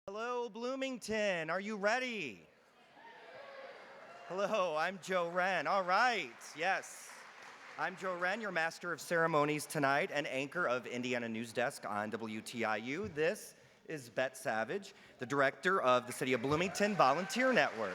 Hello, Bloomington. Are you ready? Hello, I'm Joe Wren. All right, yes. I'm Joe Wren, your master of ceremonies tonight and anchor of Indiana News Desk on WTIU. This is Bette Savage, the director of the City of Bloomington Volunteer Network.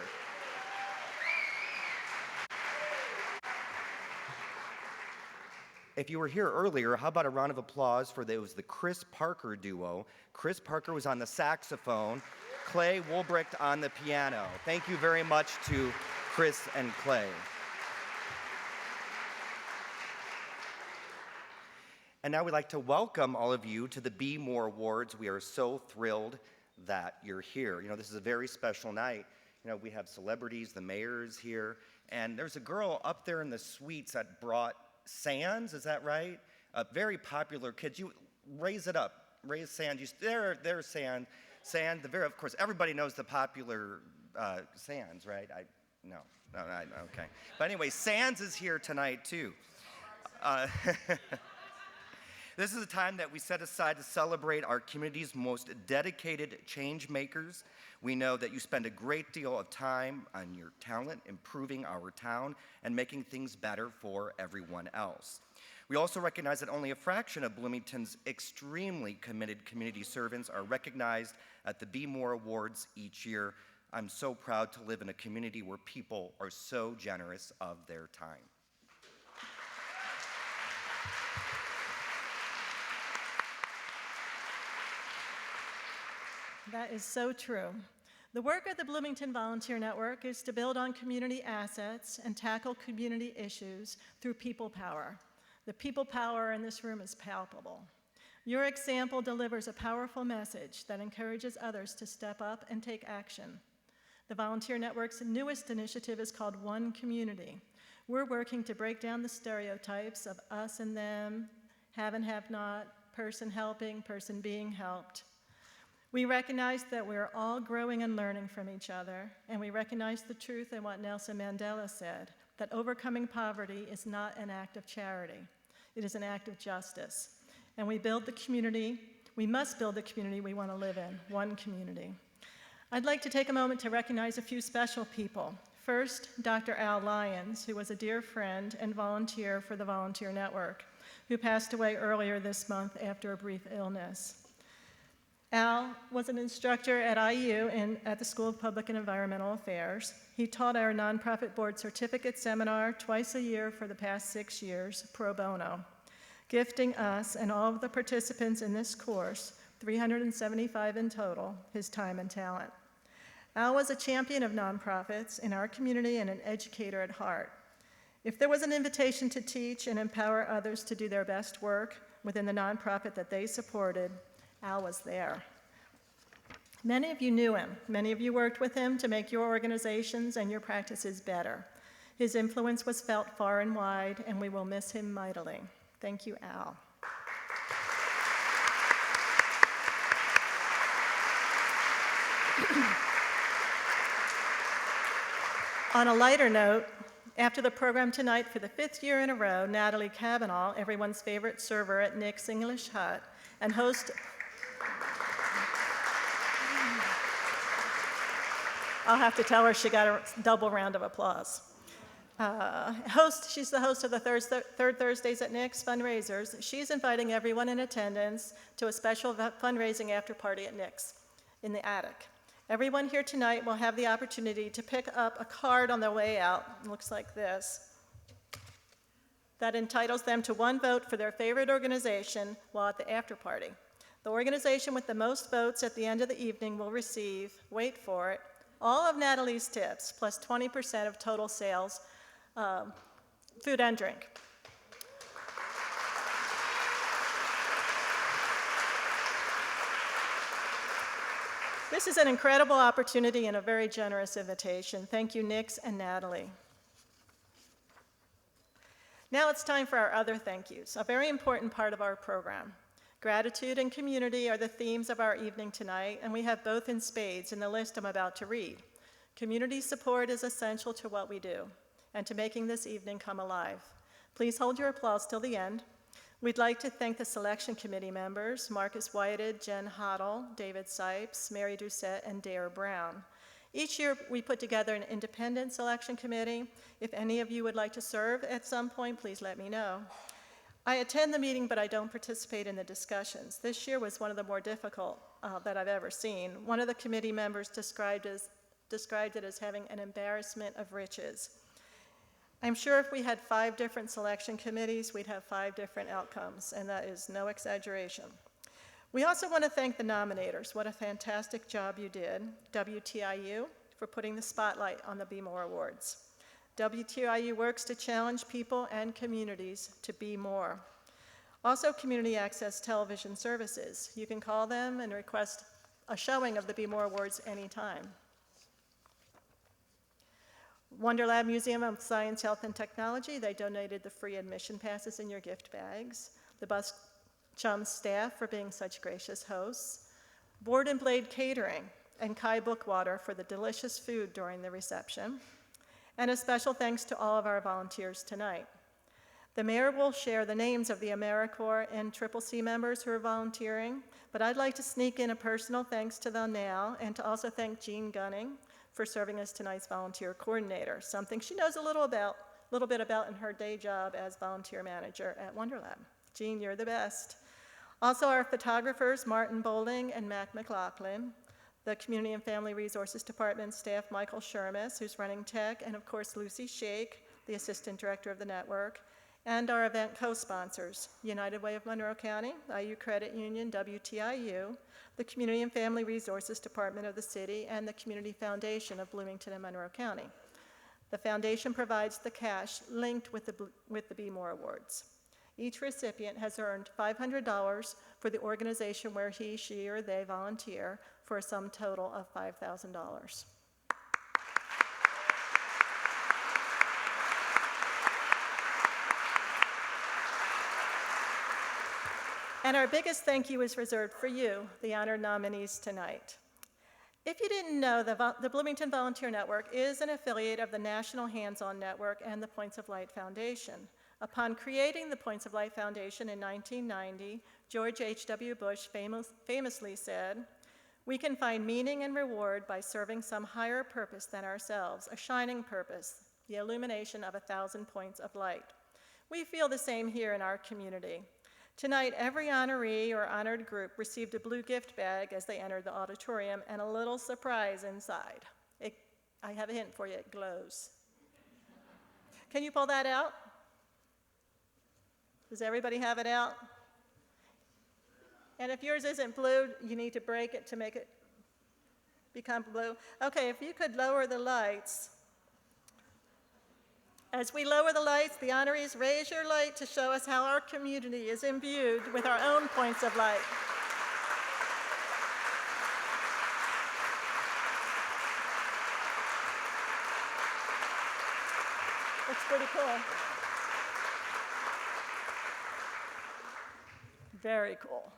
If you were here earlier, how about a round of applause for the Chris Parker duo. Chris Parker was on the saxophone, Clay Woolbricht on the piano. Thank you very much to Chris and Clay. And now we'd like to welcome all of you to the Be More Awards. We are so thrilled that you're here. You know, this is a very special night. You know, we have celebrities, the mayor's here, and there's a girl up there in the suites that brought Sands, is that right? Very popular kids. You raise it up. Raise Sands. There's Sand. Sand. Of course, everybody knows the popular Sands, right? No, okay. But anyway, Sands is here tonight too. This is a time that we set aside to celebrate our community's most dedicated change makers. We know that you spend a great deal of time on your talent, improving our town, and making things better for everyone else. We also recognize that only a fraction of Bloomington's extremely committed community servants are recognized at the Be More Awards each year. I'm so proud to live in a community where people are so generous of their time. That is so true. The work of the Bloomington Volunteer Network is to build on community assets and tackle community issues through people power. The people power in this room is palpable. Your example delivers a powerful message that encourages others to step up and take action. The Volunteer Network's newest initiative is called One Community. We're working to break down the stereotypes of us and them, have and have not, person helping, person being helped. We recognize that we're all growing and learning from each other, and we recognize the truth in what Nelson Mandela said, that overcoming poverty is not an act of charity. It is an act of justice. And we must build the community we want to live in, one community. I'd like to take a moment to recognize a few special people. First, Dr. Al Lyons, who was a dear friend and volunteer for the Volunteer Network, who passed away earlier this month after a brief illness. Al was an instructor at IU and at the School of Public and Environmental Affairs. He taught our nonprofit board certificate seminar twice a year for the past 6 years, pro bono, gifting us and all of the participants in this course, 375 in total, his time and talent. Al was a champion of nonprofits in our community and an educator at heart. If there was an invitation to teach and empower others to do their best work within the nonprofit that they supported, Al was there. Many of you knew him. Many of you worked with him to make your organizations and your practices better. His influence was felt far and wide, and we will miss him mightily. Thank you, Al. On a lighter note, after the program tonight, for the 5th year in a row, Natalie Cavanaugh, everyone's favorite server at Nick's English Hut, and host... I'll have to tell her she got a double round of applause. She's the host of the Third Thursdays at Nick's fundraisers. She's inviting everyone in attendance to a special fundraising after party at Nick's in the attic. Everyone here tonight will have the opportunity to pick up a card on their way out. It looks like this. That entitles them to one vote for their favorite organization while at the after party. The organization with the most votes at the end of the evening will receive, wait for it, all of Natalie's tips, plus 20% of total sales, food and drink. This is an incredible opportunity and a very generous invitation. Thank you, Nix and Natalie. Now it's time for our other thank yous, a very important part of our program. Gratitude and community are the themes of our evening tonight, and we have both in spades in the list I'm about to read. Community support is essential to what we do and to making this evening come alive. Please hold your applause till the end. We'd like to thank the selection committee members, Marcus Whited, Jen Hoddle, David Sipes, Mary Doucette, and Dare Brown. Each year, we put together an independent selection committee. If any of you would like to serve at some point, please let me know. I attend the meeting, but I don't participate in the discussions. This year was one of the more difficult that I've ever seen. One of the committee members described it as having an embarrassment of riches. I'm sure if we had 5 different selection committees, we'd have 5 different outcomes, and that is no exaggeration. We also want to thank the nominators. What a fantastic job you did. WTIU for putting the spotlight on the Be More Awards. WTIU works to challenge people and communities to be more. Also, community access television services. You can call them and request a showing of the Be More Awards anytime. Wonderlab Museum of Science, Health, and Technology, they donated the free admission passes in your gift bags. The Bus Chum staff for being such gracious hosts. Board and Blade Catering and Kai Bookwater for the delicious food during the reception. And a special thanks to all of our volunteers tonight. The mayor will share the names of the AmeriCorps and CCC members who are volunteering, but I'd like to sneak in a personal thanks to them now, and to also thank Jean Gunning for serving as tonight's volunteer coordinator, something she knows a little bit about in her day job as volunteer manager at Wonderlab. Jean, you're the best. Also our photographers, Martin Bowling and Mac McLaughlin, the Community and Family Resources Department staff, Michael Shermis, who's running tech, and of course Lucy Shake, the Assistant Director of the network, and our event co-sponsors, United Way of Monroe County, IU Credit Union, WTIU, the Community and Family Resources Department of the city, and the Community Foundation of Bloomington and Monroe County. The foundation provides the cash linked with the Be More Awards. Each recipient has earned $500 for the organization where he, she, or they volunteer for a sum total of $5,000. And our biggest thank you is reserved for you, the honored nominees tonight. If you didn't know, the Bloomington Volunteer Network is an affiliate of the National Hands-On Network and the Points of Light Foundation. Upon creating the Points of Light Foundation in 1990, George H.W. Bush famously said, "We can find meaning and reward by serving some higher purpose than ourselves, a shining purpose, the illumination of 1,000 points of light." We feel the same here in our community. Tonight, every honoree or honored group received a blue gift bag as they entered the auditorium and a little surprise inside. I have a hint for you, it glows. Can you pull that out? Does everybody have it out? And if yours isn't blue, you need to break it to make it become blue. Okay, if you could lower the lights. As we lower the lights, the honorees raise your light to show us how our community is imbued with our own points of light. Looks pretty cool. Very cool.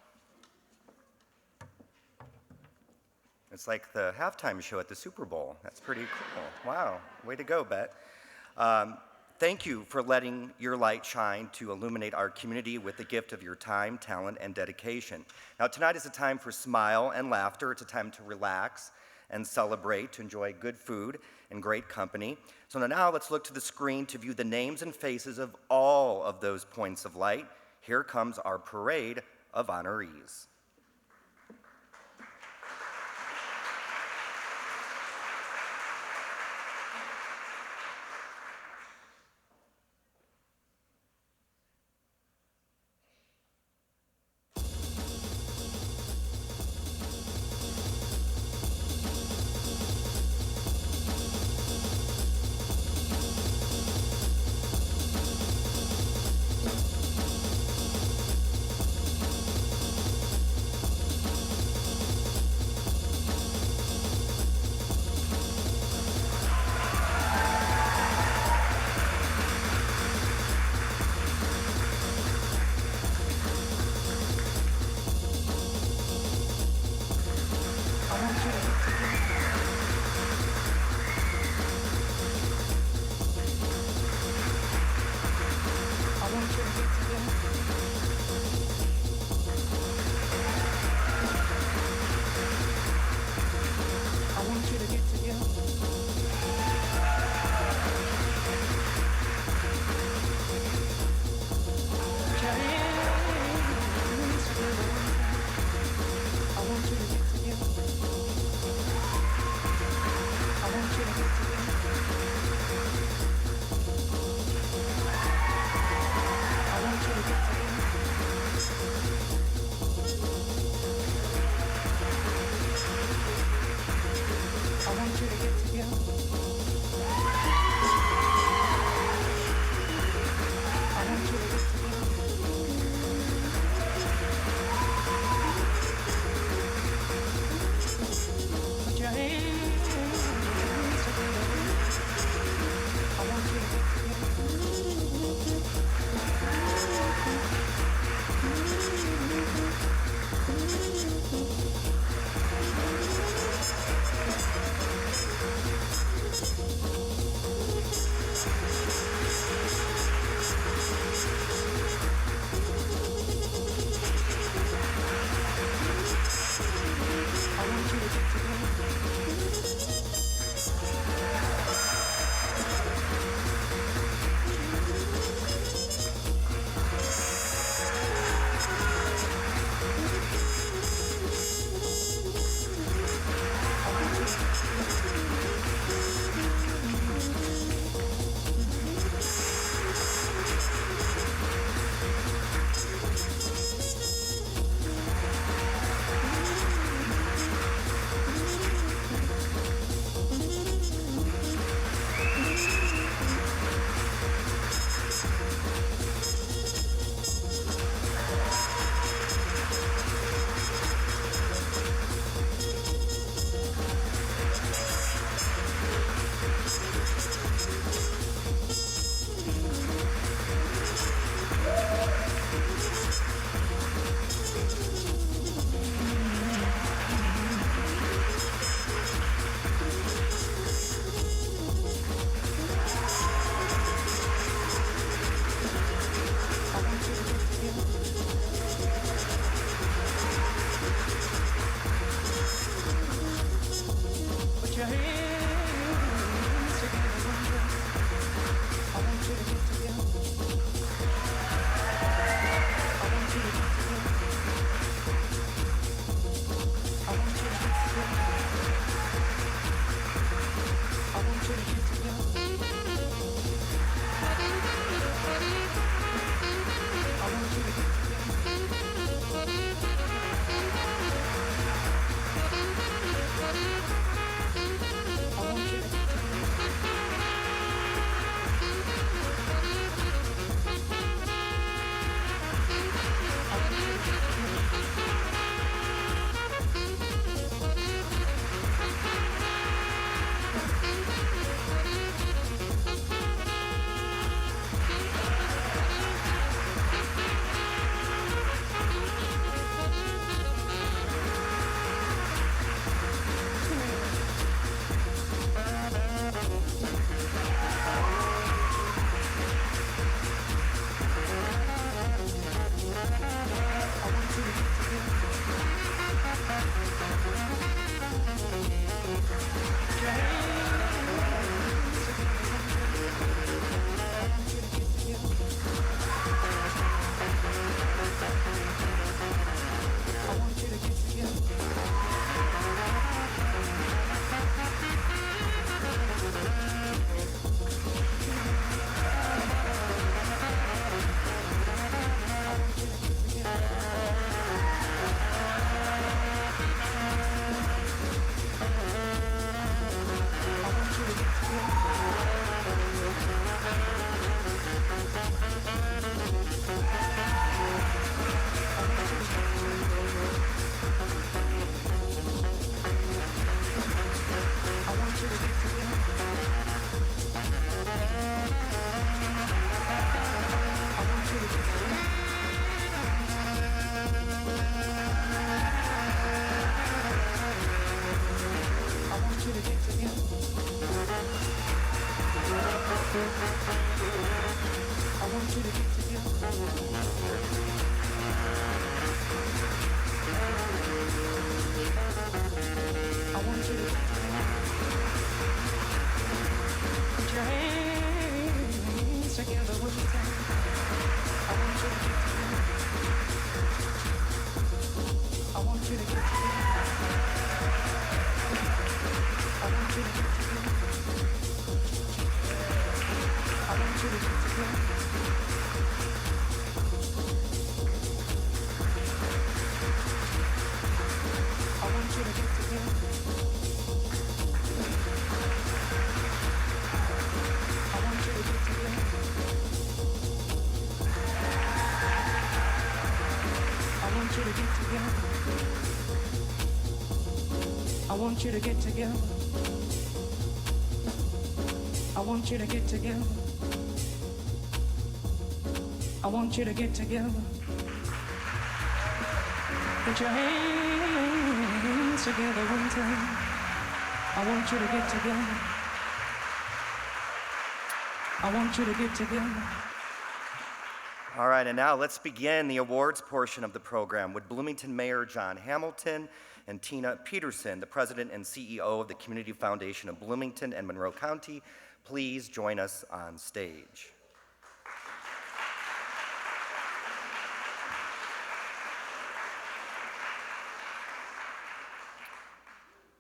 It's like the halftime show at the Super Bowl. That's pretty cool. Wow, way to go, Bet. Thank you for letting your light shine to illuminate our community with the gift of your time, talent, and dedication. Now, tonight is a time for smile and laughter. It's a time to relax and celebrate, to enjoy good food and great company. So now let's look to the screen to view the names and faces of all of those points of light. Here comes our parade of honorees. together. I want you to get together. I want you to get together. I want you to get together. Put your hands together one time. I want you to get together. I want you to get together. All right, and now let's begin the awards portion of the program with Bloomington Mayor John Hamilton and Tina Peterson, the President and CEO of the Community Foundation of Bloomington and Monroe County. Please join us on stage.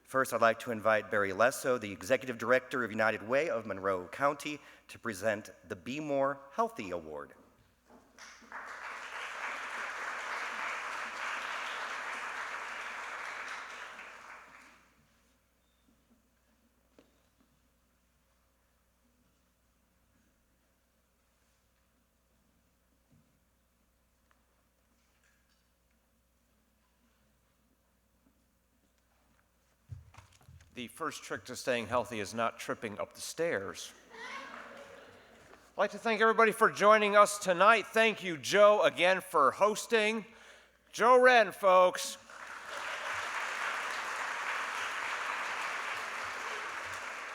First, I'd like to invite Barry Lesso, the Executive Director of United Way of Monroe County, to present the Be More Healthy Award. The first trick to staying healthy is not tripping up the stairs. I'd like to thank everybody for joining us tonight. Thank you, Joe, again for hosting. Joe Wren, folks.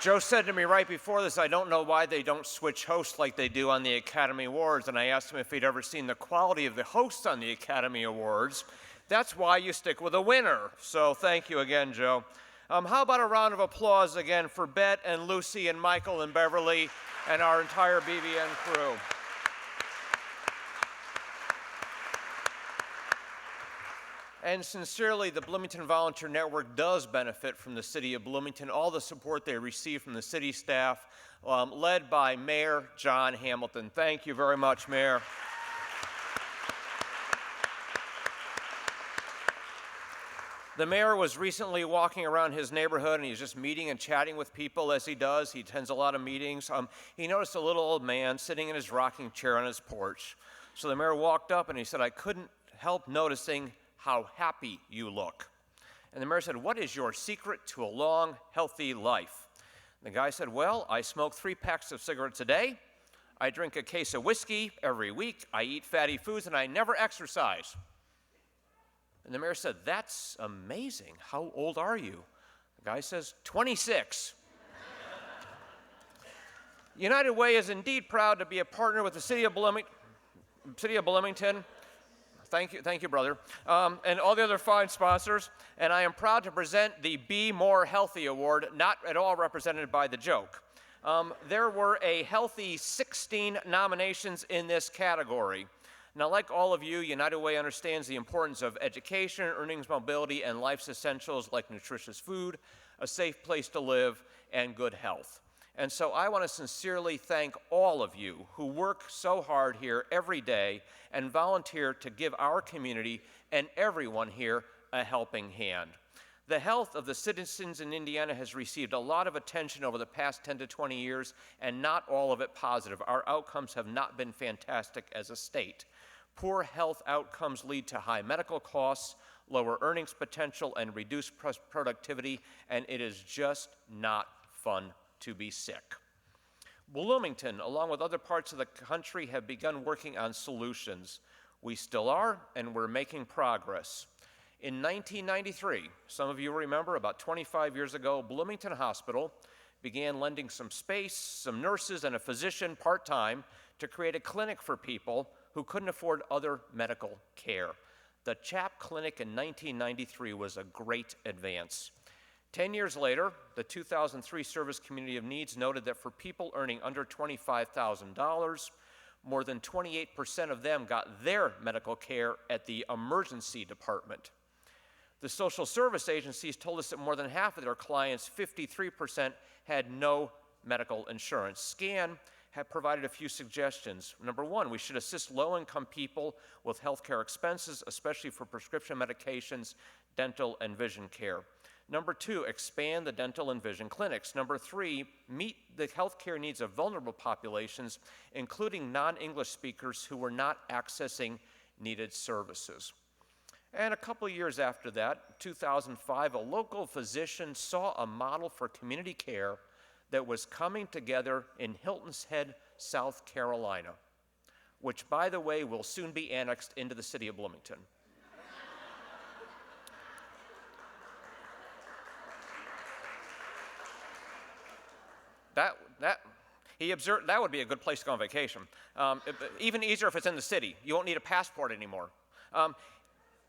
Joe said to me right before this, I don't know why they don't switch hosts like they do on the Academy Awards, and I asked him if he'd ever seen the quality of the hosts on the Academy Awards. That's why you stick with a winner. So thank you again, Joe. How about a round of applause again for Bet and Lucy and Michael and Beverly and our entire BVN crew. And sincerely, the Bloomington Volunteer Network does benefit from the city of Bloomington, all the support they receive from the city staff, led by Mayor John Hamilton. Thank you very much, Mayor. The mayor was recently walking around his neighborhood, and he's just meeting and chatting with people as he does. He attends a lot of meetings. He noticed a little old man sitting in his rocking chair on his porch. So the mayor walked up and he said, I couldn't help noticing how happy you look. And the mayor said, what is your secret to a long, healthy life? And the guy said, well, I smoke 3 packs of cigarettes a day. I drink a case of whiskey every week. I eat fatty foods, and I never exercise. And the mayor said, that's amazing. How old are you? The guy says, 26. United Way is indeed proud to be a partner with the City of Bloomington. Thank you, brother. And all the other fine sponsors. And I am proud to present the Be More Healthy Award, not at all represented by the joke. There were a healthy 16 nominations in this category. Now, like all of you, United Way understands the importance of education, earnings mobility, and life's essentials like nutritious food, a safe place to live, and good health. And so I want to sincerely thank all of you who work so hard here every day and volunteer to give our community and everyone here a helping hand. The health of the citizens in Indiana has received a lot of attention over the past 10 to 20 years, and not all of it positive. Our outcomes have not been fantastic as a state. Poor health outcomes lead to high medical costs, lower earnings potential, and reduced productivity, and it is just not fun to be sick. Bloomington, along with other parts of the country, have begun working on solutions. We still are, and we're making progress. In 1993, some of you remember, about 25 years ago, Bloomington Hospital began lending some space, some nurses, and a physician part-time to create a clinic for people who couldn't afford other medical care. The CHAP Clinic in 1993 was a great advance. 10 years later, the 2003 Service Community of Needs noted that for people earning under $25,000, more than 28% of them got their medical care at the emergency department. The social service agencies told us that more than half of their clients, 53%, had no medical insurance. SCAN have provided a few suggestions. Number one, we should assist low-income people with healthcare expenses, especially for prescription medications, dental, and vision care. Number two, expand the dental and vision clinics. Number three, meet the healthcare needs of vulnerable populations, including non-English speakers who were not accessing needed services. And a couple years after that, 2005, a local physician saw a model for community care that was coming together in Hilton's Head, South Carolina, which, by the way, will soon be annexed into the city of Bloomington. He observed that would be a good place to go on vacation. Even easier if it's in the city. You won't need a passport anymore.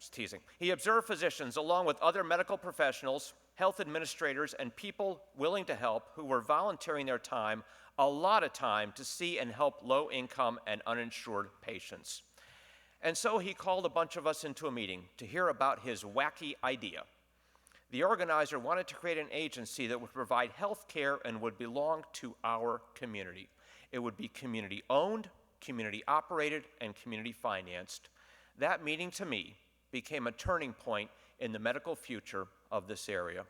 Just teasing. He observed physicians along with other medical professionals, health administrators, and people willing to help who were volunteering their time, a lot of time, to see and help low-income and uninsured patients. And so he called a bunch of us into a meeting to hear about his wacky idea. The organizer wanted to create an agency that would provide health care and would belong to our community. It would be community-owned, community-operated, and community-financed. That meeting, to me, became a turning point in the medical future of this area.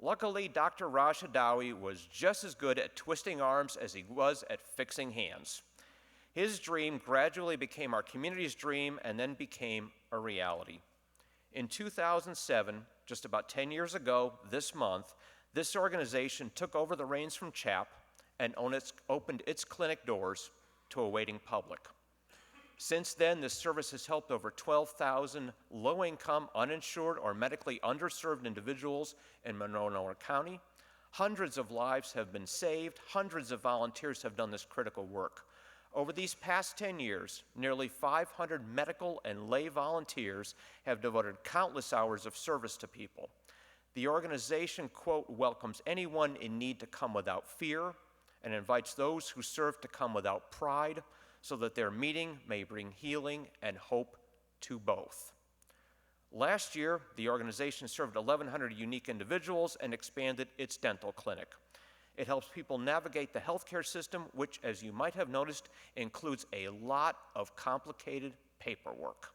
Luckily, Dr. Raj Hadawi was just as good at twisting arms as he was at fixing hands. His dream gradually became our community's dream and then became a reality. In 2007, just about 10 years ago this month, this organization took over the reins from CHAP and opened its clinic doors to a waiting public. Since then, this service has helped over 12,000 low-income, uninsured, or medically underserved individuals in Monroe County. Hundreds of lives have been saved. Hundreds of volunteers have done this critical work. Over these past 10 years, nearly 500 medical and lay volunteers have devoted countless hours of service to people. The organization, quote, welcomes anyone in need to come without fear and invites those who serve to come without pride, so that their meeting may bring healing and hope to both. Last year, the organization served 1,100 unique individuals and expanded its dental clinic. It helps people navigate the healthcare system, which, as you might have noticed, includes a lot of complicated paperwork.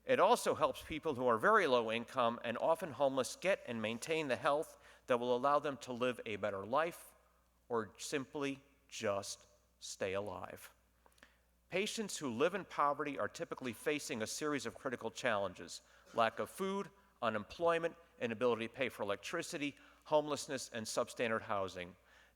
It also helps people who are very low income and often homeless get and maintain the health that will allow them to live a better life or simply just stay alive. Patients who live in poverty are typically facing a series of critical challenges: lack of food, unemployment, inability to pay for electricity, homelessness, and substandard housing.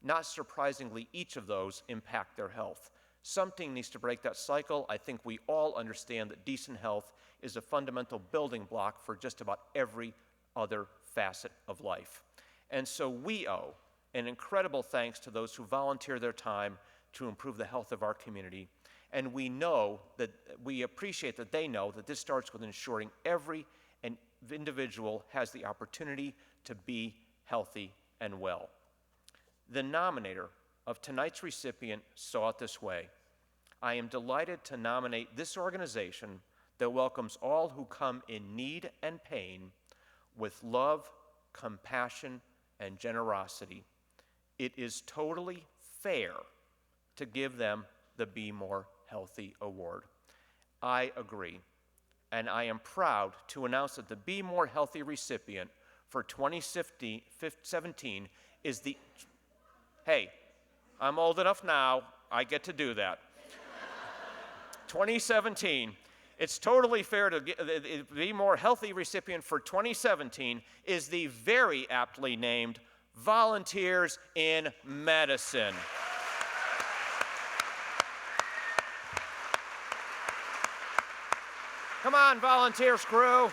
Not surprisingly, each of those impact their health. Something needs to break that cycle. I think we all understand that decent health is a fundamental building block for just about every other facet of life. And so we owe an incredible thanks to those who volunteer their time to improve the health of our community. And we appreciate that they know that this starts with ensuring every individual has the opportunity to be healthy and well. The nominator of tonight's recipient saw it this way. I am delighted to nominate this organization that welcomes all who come in need and pain with love, compassion, and generosity. It is totally fair to give them the Be More Healthy Award. I agree, and I am proud to announce that the Be More Healthy recipient for 2017 is the, hey, I'm old enough now, I get to do that. 2017, it's totally fair to the Be More Healthy recipient for 2017 is the very aptly named Volunteers in Medicine. Come on, volunteers crew.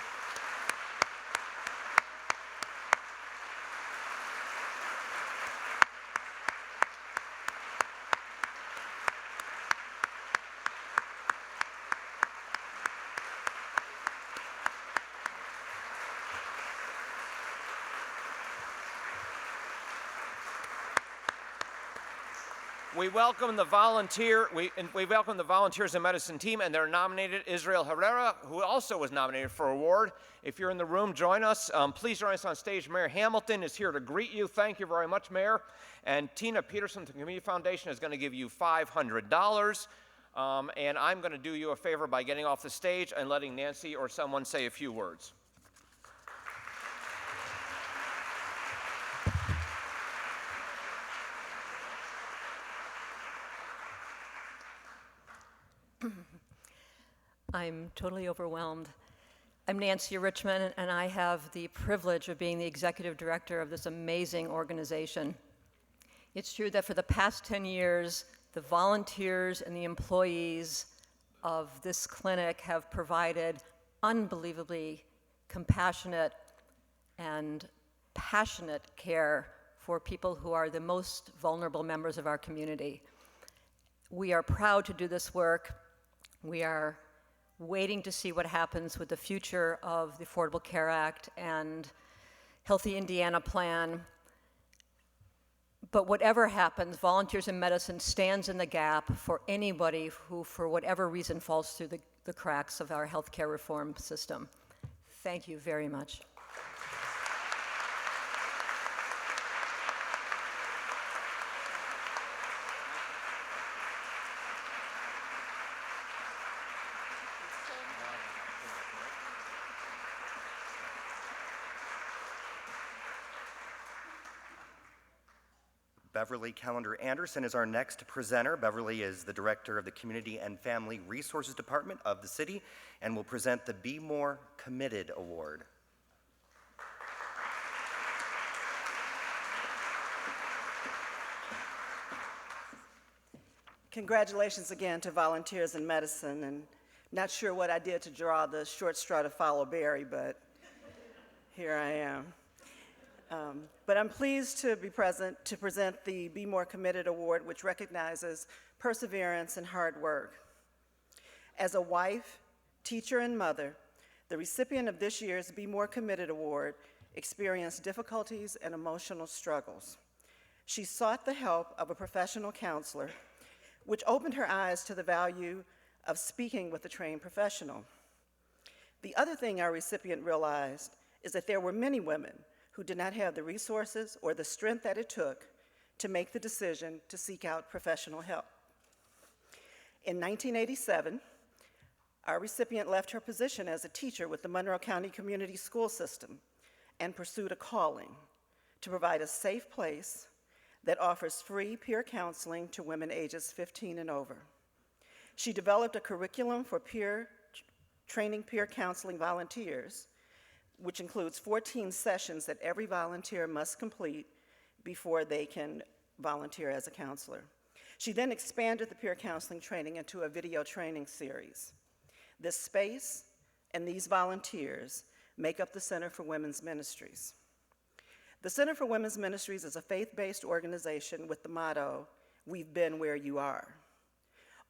We welcome the Volunteers in Medicine team, and their nominated Israel Herrera, who also was nominated for award. If you're in the room, join us. Please join us on stage. Mayor Hamilton is here to greet you. Thank you very much, Mayor. And Tina Peterson from the Community Foundation is going to give you $500. And I'm going to do you a favor by getting off the stage and letting Nancy or someone say a few words. I'm totally overwhelmed. I'm Nancy Richmond, and I have the privilege of being the executive director of this amazing organization. It's true that for the past 10 years, the volunteers and the employees of this clinic have provided unbelievably compassionate and passionate care for people who are the most vulnerable members of our community. We are proud to do this work. We are waiting to see what happens with the future of the Affordable Care Act and Healthy Indiana Plan. But whatever happens, Volunteers in Medicine stands in the gap for anybody who, for whatever reason, falls through the cracks of our healthcare reform system. Thank you very much. Beverly Callender Anderson is our next presenter. Beverly is the director of the Community and Family Resources Department of the city and will present the Be More Committed Award. Congratulations again to Volunteers in Medicine, and not sure what I did to draw the short straw to follow Barry, but here I am. But I'm pleased to be present to present the Be More Committed Award, which recognizes perseverance and hard work. As a wife, teacher, and mother, the recipient of this year's Be More Committed Award experienced difficulties and emotional struggles. She sought the help of a professional counselor, which opened her eyes to the value of speaking with a trained professional. The other thing our recipient realized is that there were many women who did not have the resources or the strength that it took to make the decision to seek out professional help. In 1987, our recipient left her position as a teacher with the Monroe County Community School System and pursued a calling to provide a safe place that offers free peer counseling to women ages 15 and over. She developed a curriculum for training peer counseling volunteers, which includes 14 sessions that every volunteer must complete before they can volunteer as a counselor. She then expanded the peer counseling training into a video training series. This space and these volunteers make up the Center for Women's Ministries. The Center for Women's Ministries is a faith-based organization with the motto, "We've been where you are."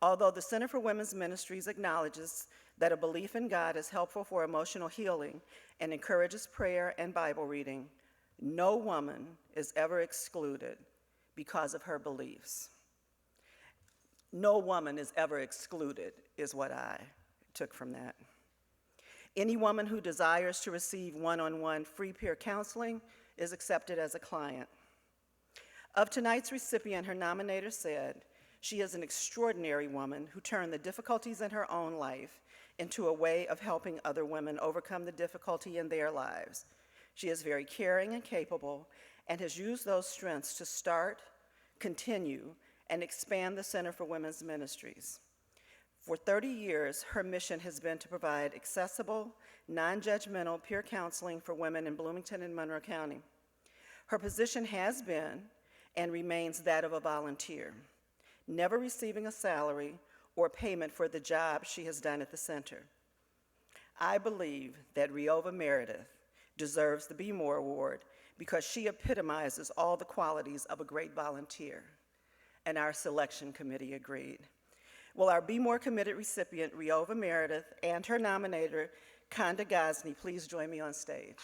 Although the Center for Women's Ministries acknowledges that a belief in God is helpful for emotional healing and encourages prayer and Bible reading, no woman is ever excluded because of her beliefs. No woman is ever excluded, is what I took from that. Any woman who desires to receive one-on-one free peer counseling is accepted as a client. Of tonight's recipient, her nominator said, "She is an extraordinary woman who turned the difficulties in her own life into a way of helping other women overcome the difficulty in their lives. She is very caring and capable and has used those strengths to start, continue, and expand the Center for Women's Ministries. For 30 years, her mission has been to provide accessible, non-judgmental peer counseling for women in Bloomington and Monroe County. Her position has been and remains that of a volunteer, never receiving a salary or payment for the job she has done at the center. I believe that Reova Meredith deserves the Be More Award because she epitomizes all the qualities of a great volunteer, and our selection committee agreed. Will our Be More Committed recipient, Reova Meredith, and her nominator, Khanda Ghazni, please join me on stage?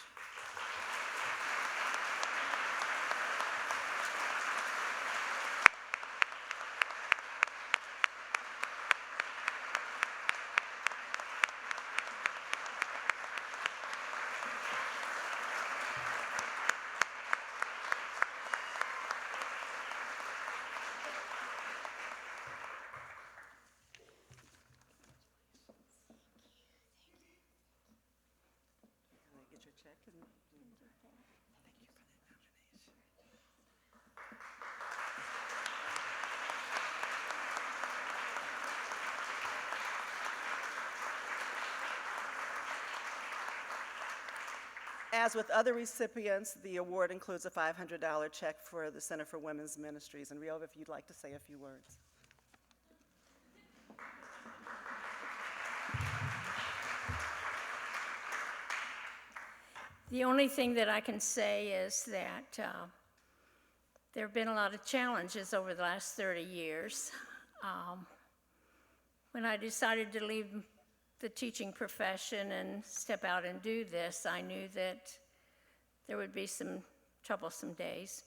Get your check and thank you for that nomination. As with other recipients, the award includes a $500 check for the Center for Women's Ministries. And Reova, if you'd like to say a few words. The only thing that I can say is that there have been a lot of challenges over the last 30 years. When I decided to leave the teaching profession and step out and do this, I knew that there would be some troublesome days.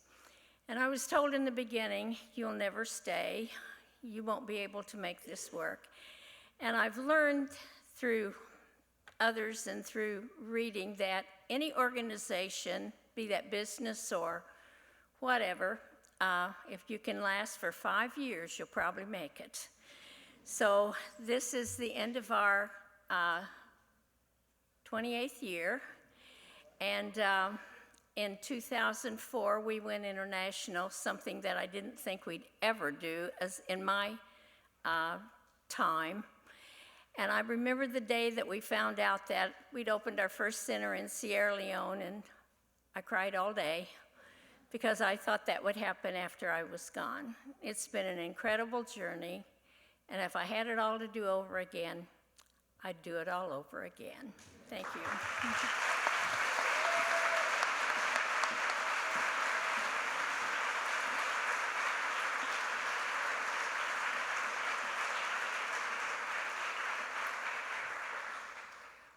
And I was told in the beginning, you'll never stay. You won't be able to make this work. And I've learned through others and through reading that any organization, be that business or whatever, if you can last for 5 years, you'll probably make it. So this is the end of our 28th year, and in 2004 we went international, something that I didn't think we'd ever do as in my time. And I remember the day that we found out that we'd opened our first center in Sierra Leone, and I cried all day because I thought that would happen after I was gone. It's been an incredible journey, and if I had it all to do over again, I'd do it all over again. Thank you.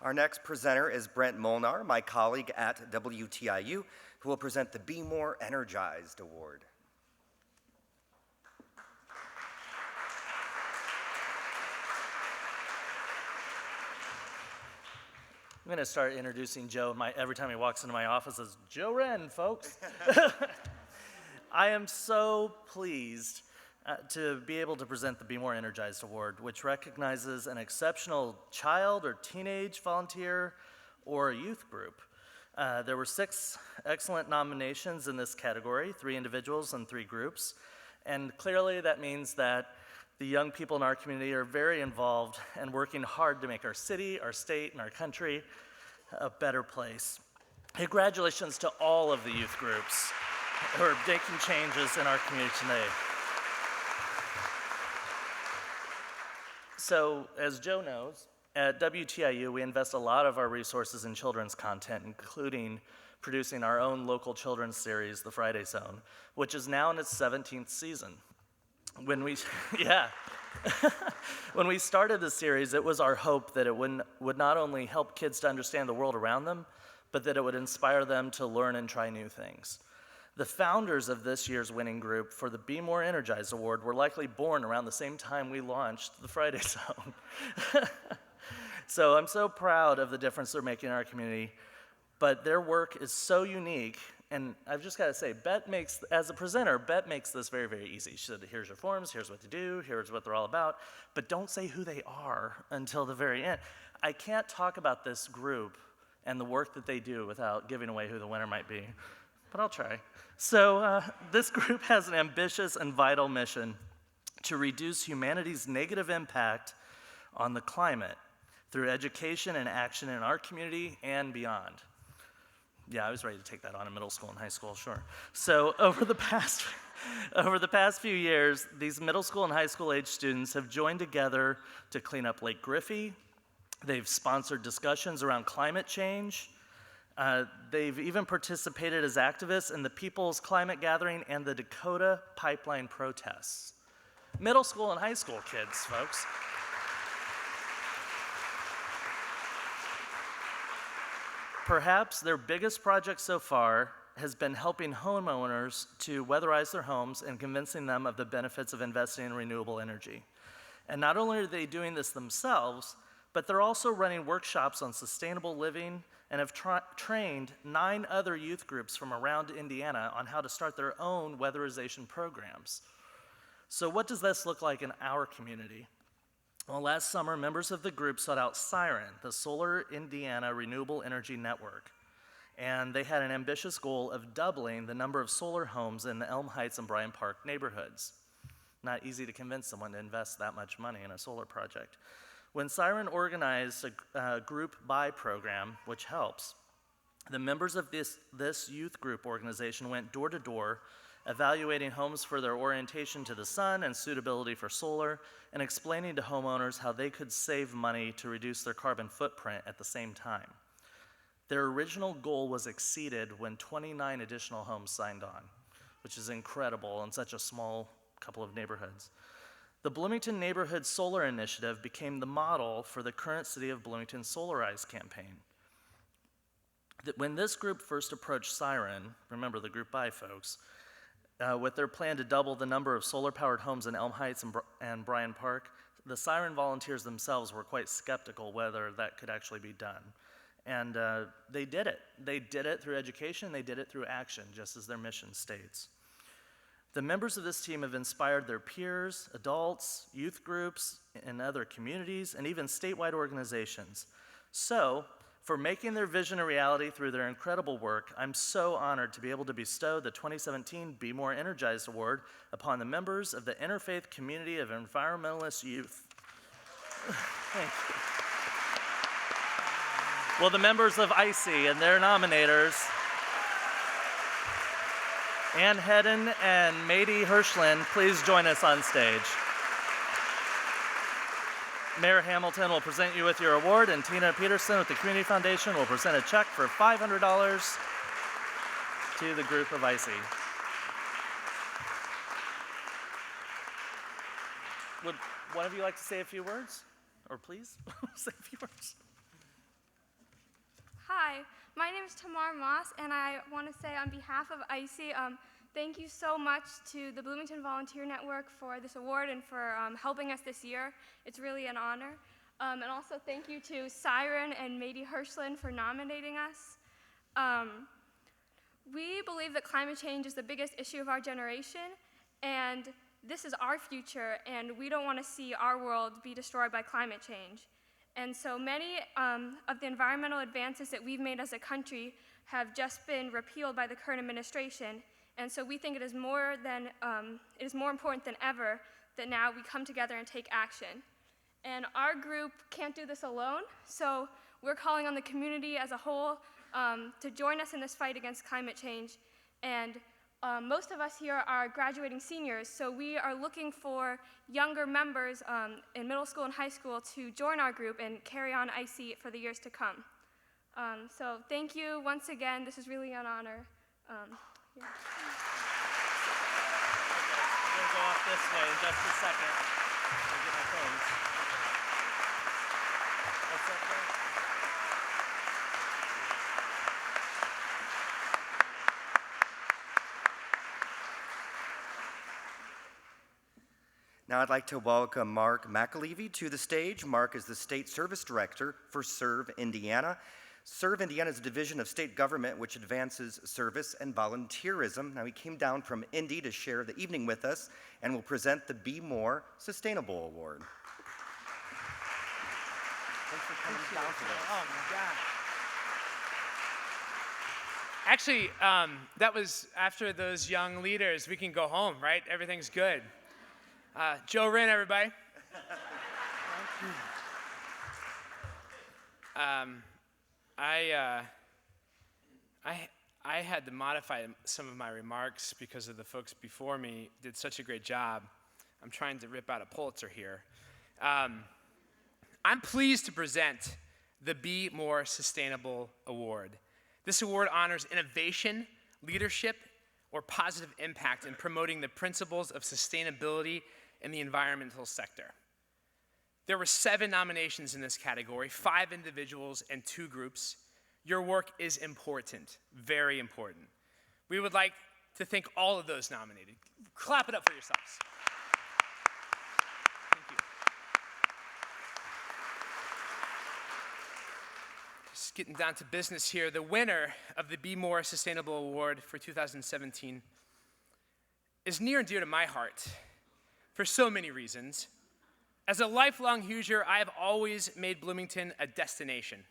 Our next presenter is Brent Molnar, my colleague at WTIU, who will present the Be More Energized Award. I'm going to start introducing Joe every time he walks into my office as Joe Wren, folks. I am so pleased to be able to present the Be More Energized Award, which recognizes an exceptional child or teenage volunteer or youth group. There were 6 excellent nominations in this category, 3 individuals and 3 groups. And clearly that means that the young people in our community are very involved and working hard to make our city, our state, and our country a better place. Congratulations to all of the youth groups who are making changes in our community today. So, as Joe knows, at WTIU, we invest a lot of our resources in children's content, including producing our own local children's series, The Friday Zone, which is now in its 17th season. When we started this series, it was our hope that it would not only help kids to understand the world around them, but that it would inspire them to learn and try new things. The founders of this year's winning group for the Be More Energized Award were likely born around the same time we launched the Friday Zone. So I'm so proud of the difference they're making in our community, but their work is so unique, and I've just got to say, as a presenter, Bet makes this very, very easy. She said, here's your forms, here's what to do, here's what they're all about, but don't say who they are until the very end. I can't talk about this group and the work that they do without giving away who the winner might be, but I'll try. So this group has an ambitious and vital mission to reduce humanity's negative impact on the climate through education and action in our community and beyond. Yeah, I was ready to take that on in middle school and high school, sure. So over the past few years, these middle school and high school age students have joined together to clean up Lake Griffey. They've sponsored discussions around climate change. They've even participated as activists in the People's Climate Gathering and the Dakota Pipeline protests. Middle school and high school kids, folks. Perhaps their biggest project so far has been helping homeowners to weatherize their homes and convincing them of the benefits of investing in renewable energy. And not only are they doing this themselves, but they're also running workshops on sustainable living and have trained 9 other youth groups from around Indiana on how to start their own weatherization programs. So what does this look like in our community? Well, last summer, members of the group sought out Siren, the Solar Indiana Renewable Energy Network, and they had an ambitious goal of doubling the number of solar homes in the Elm Heights and Bryant Park neighborhoods. Not easy to convince someone to invest that much money in a solar project. When Siren organized a group buy program, which helps, The members of this youth group organization went door to door, evaluating homes for their orientation to the sun and suitability for solar, and explaining to homeowners how they could save money to reduce their carbon footprint at the same time. Their original goal was exceeded when 29 additional homes signed on, which is incredible in such a small couple of neighborhoods. The Bloomington Neighborhood Solar Initiative became the model for the current City of Bloomington Solarize campaign. When this group first approached Siren, remember the group Buy folks, with their plan to double the number of solar-powered homes in Elm Heights and Bryan Park, the Siren volunteers themselves were quite skeptical whether that could actually be done. And they did it. They did it through education, they did it through action, just as their mission states. The members of this team have inspired their peers, adults, youth groups, and other communities, and even statewide organizations. So, for making their vision a reality through their incredible work, I'm so honored to be able to bestow the 2017 Be More Energized Award upon the members of the Interfaith Community of Environmentalist Youth. Thank you. Will the members of ICE and their nominators, Ann Hedden and Mady Hirschland, please join us on stage. Mayor Hamilton will present you with your award, and Tina Peterson with the Community Foundation will present a check for $500 to the group of ICE. Would one of you like to say a few words? Or please, say a few words. Hi, my name is Tamar Moss, and I want to say on behalf of ICE, thank you so much to the Bloomington Volunteer Network for this award and for helping us this year. It's really an honor. And also thank you to Siren and Mady Hirschland for nominating us. We believe that climate change is the biggest issue of our generation, and this is our future, and we don't want to see our world be destroyed by climate change. And so many of the environmental advances that we've made as a country have just been repealed by the current administration. And so we think it is more important than ever that now we come together and take action. And our group can't do this alone, so we're calling on the community as a whole to join us in this fight against climate change. And most of us here are graduating seniors, so we are looking for younger members in middle school and high school to join our group and carry on ICE for the years to come. So thank you once again. This is really an honor. Yeah. We're going to go off this way in just a second. I'll get my phones. What's that for? Now I'd like to welcome Mark McAlevey to the stage. Mark is the State Service Director for Serve Indiana. Serve Indiana is a division of state government which advances service and volunteerism. Now he came down from Indy to share the evening with us and will present the Be More Sustainable Award. Thanks for coming down today. Oh my God. Actually, that was after those young leaders. We can go home, right? Everything's good. Joe Wren, everybody. I had to modify some of my remarks because of the folks before me did such a great job. I'm trying to rip out a Pulitzer here. I'm pleased to present the Be More Sustainable Award. This award honors innovation, leadership, or positive impact in promoting the principles of sustainability in the environmental sector. There were 7 nominations in this category, 5 individuals and 2 groups. Your work is important, very important. We would like to thank all of those nominated. Clap it up for yourselves. Thank you. Just getting down to business here. The winner of the Be More Sustainable Award for 2017 is near and dear to my heart for so many reasons. As a lifelong Hoosier, I have always made Bloomington a destination.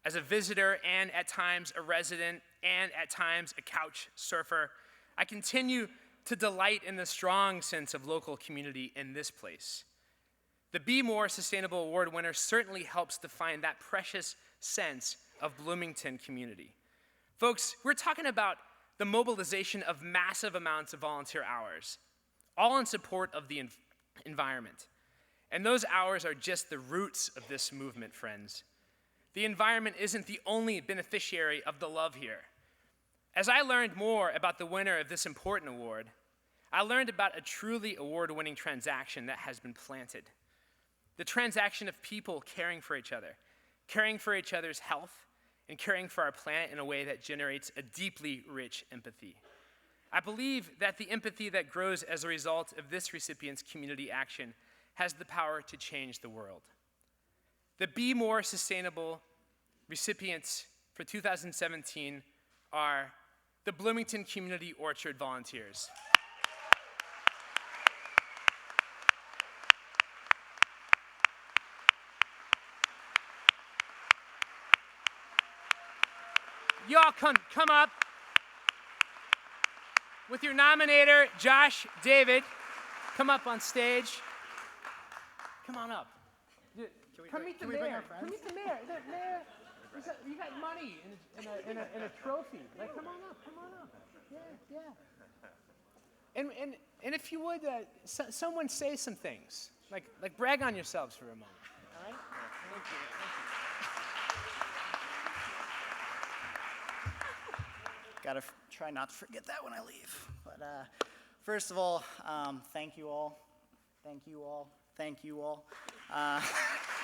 As a visitor and at times a resident and at times a couch surfer, I continue to delight in the strong sense of local community in this place. The Be More Sustainable Award winner certainly helps define that precious sense of Bloomington community. Folks, we're talking about the mobilization of massive amounts of volunteer hours, all in support of the environment. And those hours are just the roots of this movement, friends. The environment isn't the only beneficiary of the love here. As I learned more about the winner of this important award, I learned about a truly award-winning transaction that has been planted. The transaction of people caring for each other's health, and caring for our planet in a way that generates a deeply rich empathy. I believe that the empathy that grows as a result of this recipient's community action has the power to change the world. The Be More Sustainable recipients for 2017 are the Bloomington Community Orchard Volunteers. Y'all come up with your nominator, Josh David. Come up on stage. Come on up. Come meet the mayor. Come meet the mayor. The mayor, you got money in a trophy. Like, come on up. Yeah. And if you would, someone say some things. Like brag on yourselves for a moment. All right? Thank you. Gotta try not to forget that when I leave. But first of all, thank you all.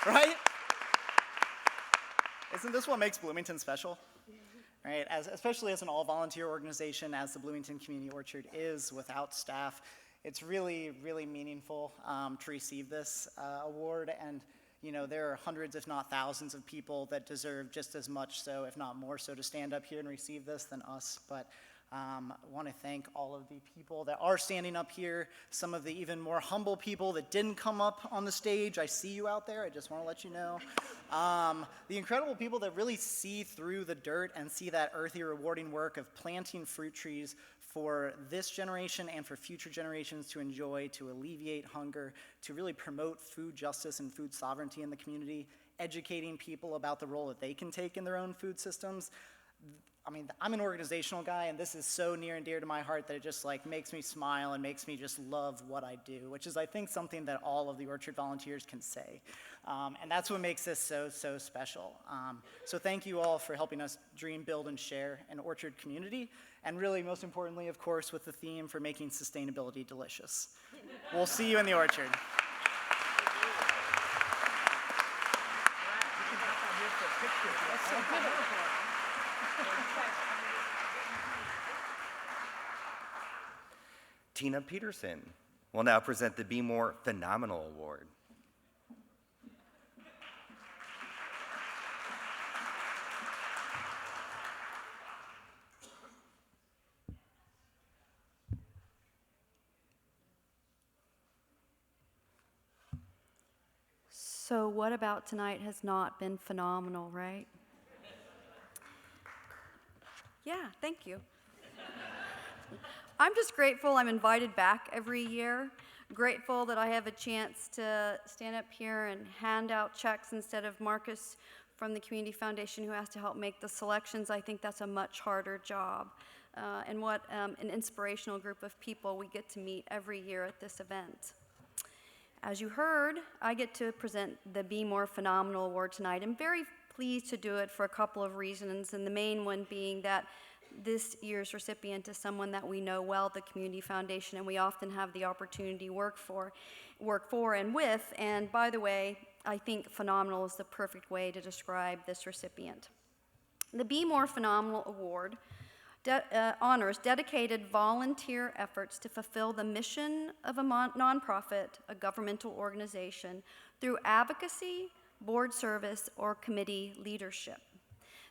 Right? Isn't this what makes Bloomington special? Right? Especially as an all-volunteer organization, as the Bloomington Community Orchard is, without staff, it's really, really meaningful to receive this award. And you know, there are hundreds, if not thousands, of people that deserve just as much so, if not more so, to stand up here and receive this than us. But I want to thank all of the people that are standing up here, some of the even more humble people that didn't come up on the stage. I see you out there. I just want to let you know. The incredible people that really see through the dirt and see that earthy, rewarding work of planting fruit trees for this generation and for future generations to enjoy, to alleviate hunger, to really promote food justice and food sovereignty in the community, educating people about the role that they can take in their own food systems. I mean, I'm an organizational guy, and this is so near and dear to my heart that it just like makes me smile and makes me just love what I do, which is, I think, something that all of the Orchard volunteers can say. And that's what makes this so, so special. So thank you all for helping us dream, build, and share an Orchard community, and really, most importantly, of course, with the theme for making sustainability delicious. We'll see you in the Orchard. Tina Peterson will now present the Be More Phenomenal Award. So what about tonight has not been phenomenal, right? Yeah, thank you. I'm just grateful I'm invited back every year. Grateful that I have a chance to stand up here and hand out checks instead of Marcus from the Community Foundation, who has to help make the selections. I think that's a much harder job. And what an inspirational group of people we get to meet every year at this event. As you heard, I get to present the Be More Phenomenal Award tonight. I'm very pleased to do it for a couple of reasons, and the main one being that this year's recipient is someone that we know well, the Community Foundation, and we often have the opportunity to work for and with. And by the way, I think phenomenal is the perfect way to describe this recipient. The Be More Phenomenal Award honors dedicated volunteer efforts to fulfill the mission of a nonprofit, a governmental organization, through advocacy, board service, or committee leadership.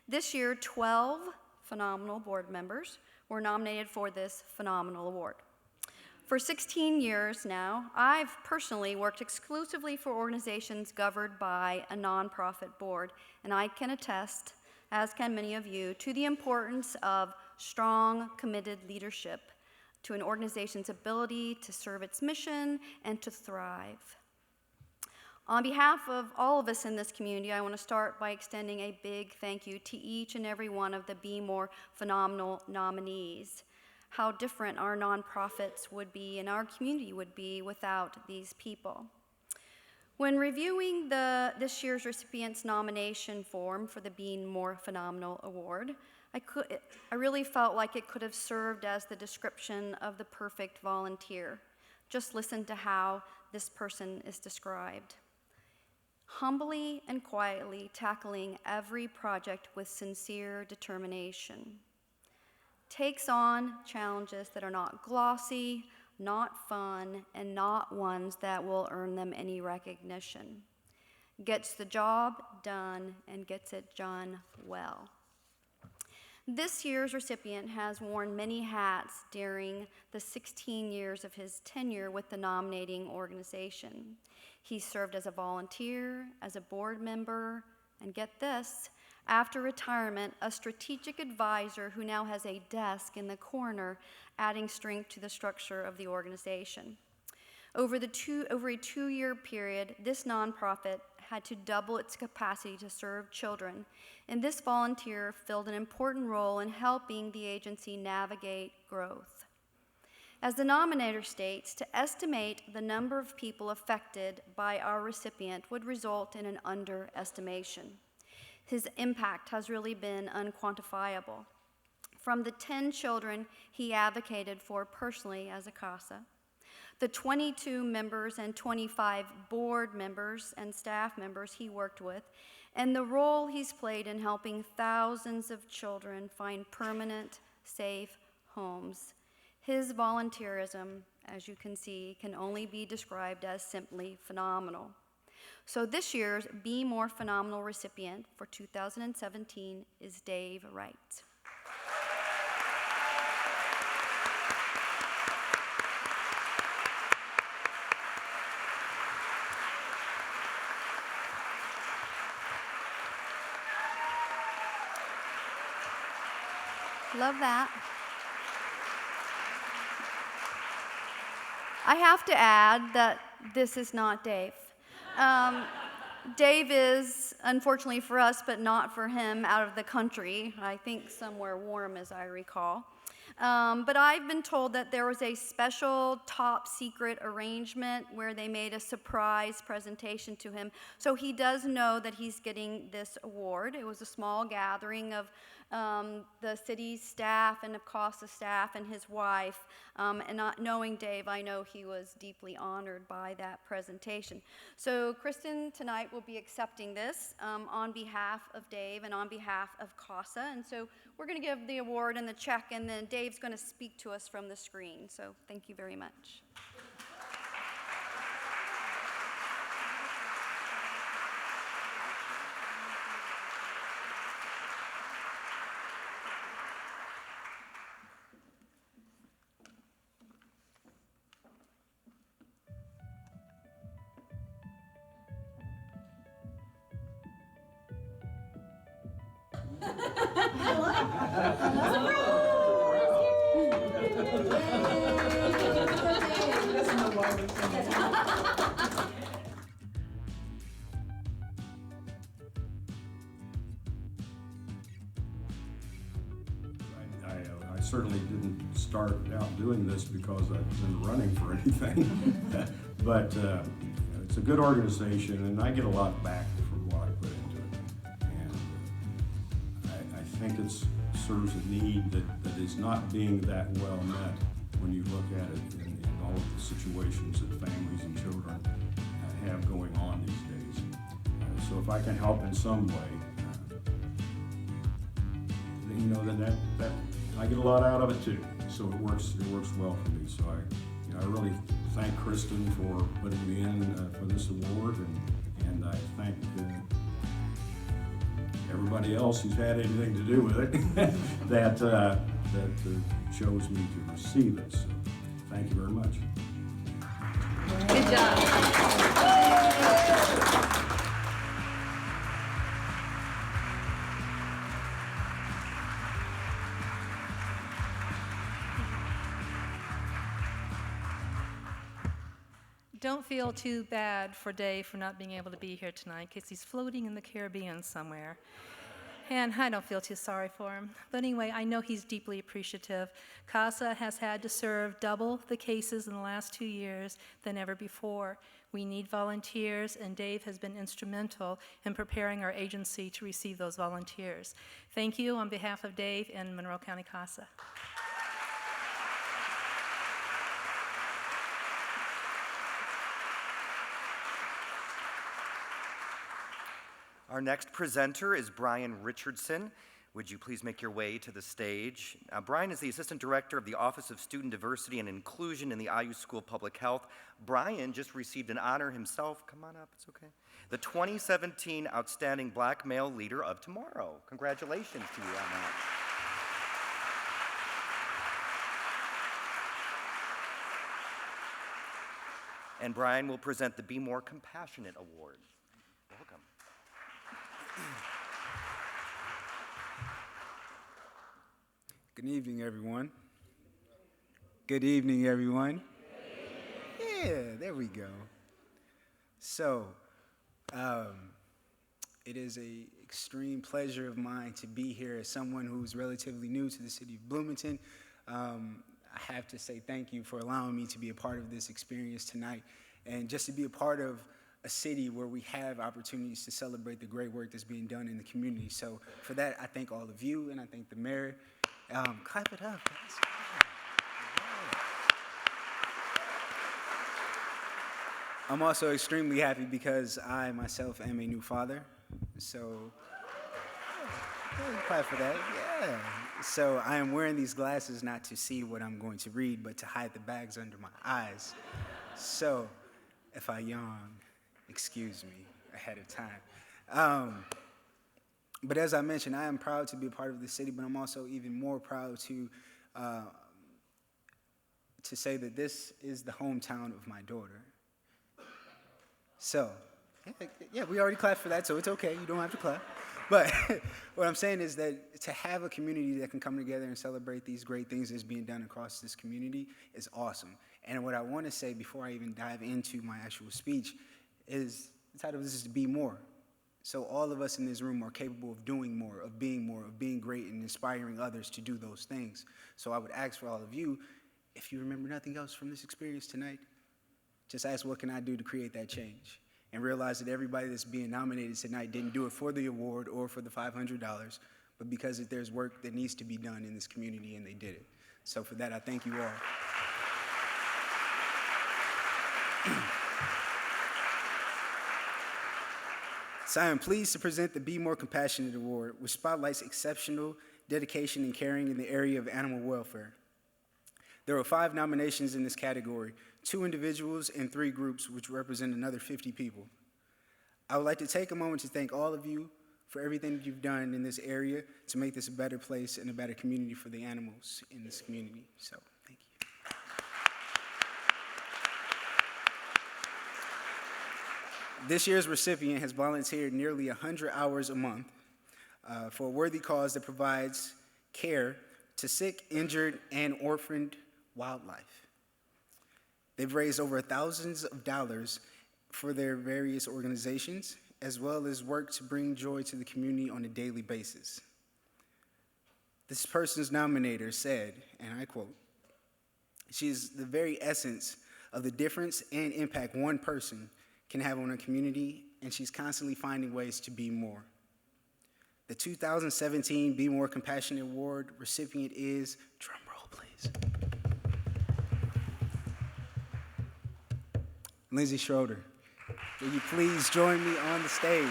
This year, 12 phenomenal board members were nominated for this phenomenal award. For 16 years now, I've personally worked exclusively for organizations governed by a nonprofit board, and I can attest, as can many of you, to the importance of strong, committed leadership to an organization's ability to serve its mission and to thrive. On behalf of all of us in this community, I want to start by extending a big thank you to each and every one of the Be More Phenomenal nominees. How different our nonprofits would be and our community would be without these people. When reviewing this year's recipients' nomination form for the Being More Phenomenal Award, I really felt like it could have served as the description of the perfect volunteer. Just listen to how this person is described. Humbly and quietly tackling every project with sincere determination. Takes on challenges that are not glossy, not fun, and not ones that will earn them any recognition. Gets the job done and gets it done well. This year's recipient has worn many hats during the 16 years of his tenure with the nominating organization. He served as a volunteer, as a board member, and get this, after retirement, a strategic advisor who now has a desk in the corner, adding strength to the structure of the organization. Over a two-year period, this nonprofit had to double its capacity to serve children, and this volunteer filled an important role in helping the agency navigate growth. As the nominator states, to estimate the number of people affected by our recipient would result in an underestimation. His impact has really been unquantifiable. From the 10 children he advocated for personally as a CASA, the 22 members and 25 board members and staff members he worked with, and the role he's played in helping thousands of children find permanent, safe homes. His volunteerism, as you can see, can only be described as simply phenomenal. So this year's Be More Phenomenal recipient for 2017 is Dave Wright. Love that. I have to add that this is not Dave. Dave is, unfortunately for us, but not for him, out of the country. I think somewhere warm, as I recall. But I've been told that there was a special top secret arrangement where they made a surprise presentation to him. So he does know that he's getting this award. It was a small gathering of the city's staff and of CASA staff and his wife. And not knowing Dave, I know he was deeply honored by that presentation. So Kristen tonight will be accepting this on behalf of Dave and on behalf of CASA. And so we're going to give the award and the check, and then Dave's going to speak to us from the screen. So thank you very much. I certainly didn't start out doing this because I've been running for anything, but it's a good organization, and I get a lot back from what I put into it. And I think it serves a need that is not being that well met when you look at it in all of the situations that families and children have going on these days. So if I can help in some way, you know, that I get a lot out of it too. So it works well for me. So I really thank Kristen for putting me in for this award, and I thank everybody else who's had anything to do with it that chose me to receive it. So thank you very much. Good job. don't feel too bad for Dave for not being able to be here tonight, because he's floating in the Caribbean somewhere. And I don't feel too sorry for him. But anyway, I know he's deeply appreciative. CASA has had to serve double the cases in the last 2 years than ever before. We need volunteers, and Dave has been instrumental in preparing our agency to receive those volunteers. Thank you on behalf of Dave and Monroe County CASA. Our next presenter is Brian Richardson. Would you please make your way to the stage? Brian is the Assistant Director of the Office of Student Diversity and Inclusion in the IU School of Public Health. Brian just received an honor himself. Come on up, it's okay. The 2017 Outstanding Black Male Leader of Tomorrow. Congratulations to you on that. And Brian will present the Be More Compassionate Award. Welcome. Good evening, everyone. Good evening, everyone. Yeah, there we go. So, it is an extreme pleasure of mine to be here as someone who's relatively new to the city of Bloomington. I have to say thank you for allowing me to be a part of this experience tonight, and just to be a part of a city where we have opportunities to celebrate the great work that's being done in the community. So for that, I thank all of you, and I thank the mayor. Clap it up, guys. I'm also extremely happy because I myself am a new father. So, clap for that, yeah. So I am wearing these glasses not to see what I'm going to read, but to hide the bags under my eyes. So if I yawn, excuse me ahead of time. But as I mentioned, I am proud to be a part of the city, but I'm also even more proud to say that this is the hometown of my daughter. So, yeah, we already clapped for that, so it's okay. You don't have to clap. But what I'm saying is that to have a community that can come together and celebrate these great things that's being done across this community is awesome. And what I want to say before I even dive into my actual speech is the title of this is to be more. So all of us in this room are capable of doing more, of being great and inspiring others to do those things. So I would ask for all of you, if you remember nothing else from this experience tonight, just ask what can I do to create that change? And realize that everybody that's being nominated tonight didn't do it for the award or for the $500, but because there's work that needs to be done in this community, and they did it. So for that, I thank you all. So I am pleased to present the Be More Compassionate Award, which spotlights exceptional dedication and caring in the area of animal welfare. There were 5 nominations in this category, 2 individuals and 3 groups, which represent another 50 people. I would like to take a moment to thank all of you for everything that you've done in this area to make this a better place and a better community for the animals in this community. So, thank you. This year's recipient has volunteered nearly 100 hours a month for a worthy cause that provides care to sick, injured, and orphaned wildlife. They've raised over thousands of dollars for their various organizations, as well as work to bring joy to the community on a daily basis. This person's nominator said, and I quote, "She is the very essence of the difference and impact one person can have on a community, and she's constantly finding ways to be more." The 2017 Be More Compassionate Award recipient is, drum roll please, Lindsey Schroeder. Will you please join me on the stage?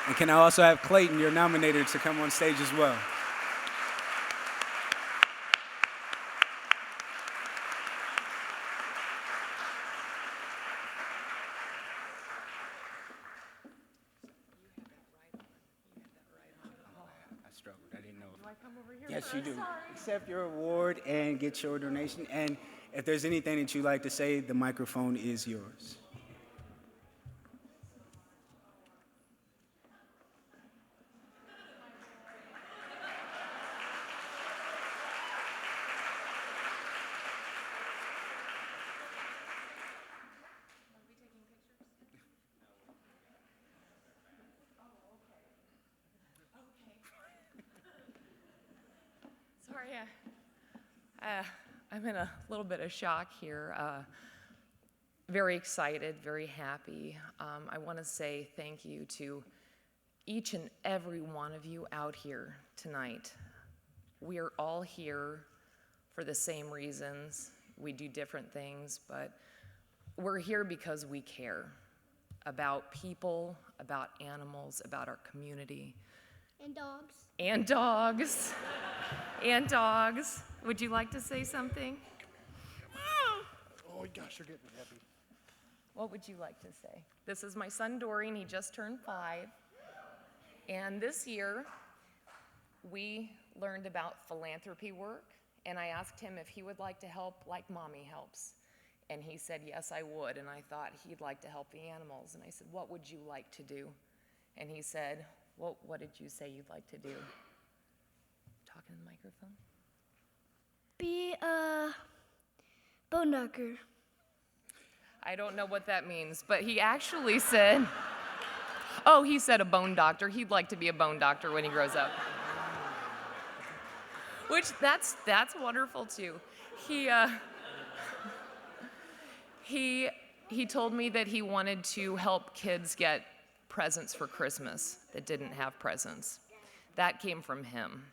And can I also have Clayton, your nominator, to come on stage as well? Yes, you do. Accept your award and get your donation. And if there's anything that you'd like to say, the microphone is yours. are you? I'm in a little bit of shock here. Very excited, very happy. I want to say thank you to each and every one of you out here tonight. We are all here for the same reasons. We do different things, but we're here because we care about people, about animals, about our community. And dogs. And dogs. And dogs. Would you like to say something? Oh gosh, you're getting me happy. What would you like to say? This is my son Dorian, he just turned 5. And this year, we learned about philanthropy work, and I asked him if he would like to help like Mommy helps. And he said, yes, I would, and I thought he'd like to help the animals. And I said, what would you like to do? And he said, well, what did you say you'd like to do? Talking in the microphone. Be a bone doctor. I don't know what that means, but he actually said, oh, he said a bone doctor. He'd like to be a bone doctor when he grows up. Which, that's wonderful too. He told me that he wanted to help kids get presents for Christmas that didn't have presents. That came from him,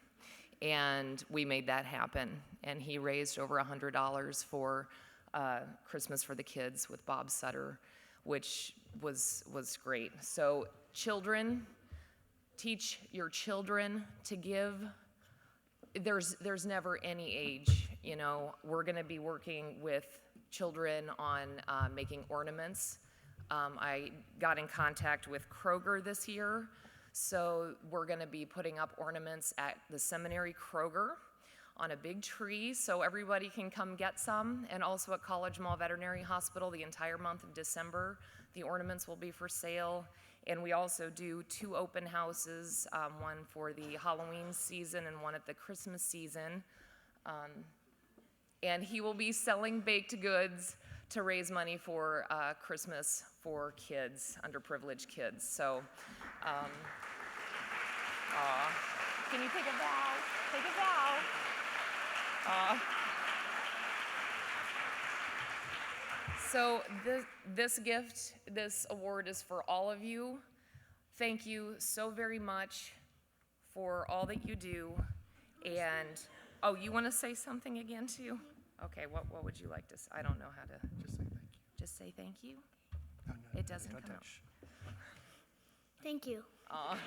and we made that happen. And he raised over $100 for Christmas for the Kids with Bob Sutter, which was great. So children, teach your children to give. There's never any age, you know. We're gonna be working with children on making ornaments. I got in contact with Kroger this year, so we're gonna be putting up ornaments at the seminary Kroger on a big tree so everybody can come get some, and also at College Mall Veterinary Hospital the entire month of December. The ornaments will be for sale, and we also do 2 open houses, one for the Halloween season and one at the Christmas season. And he will be selling baked goods to raise money for Christmas for kids, underprivileged kids. So, can you take a bow? Take a bow. So this gift, this award is for all of you. Thank you so very much for all that you do. And, oh, you want to say something again too? Okay, what would you like to say? I don't know how to. Just say thank you. No, It doesn't don't come touch. Thank you. Aw. Thank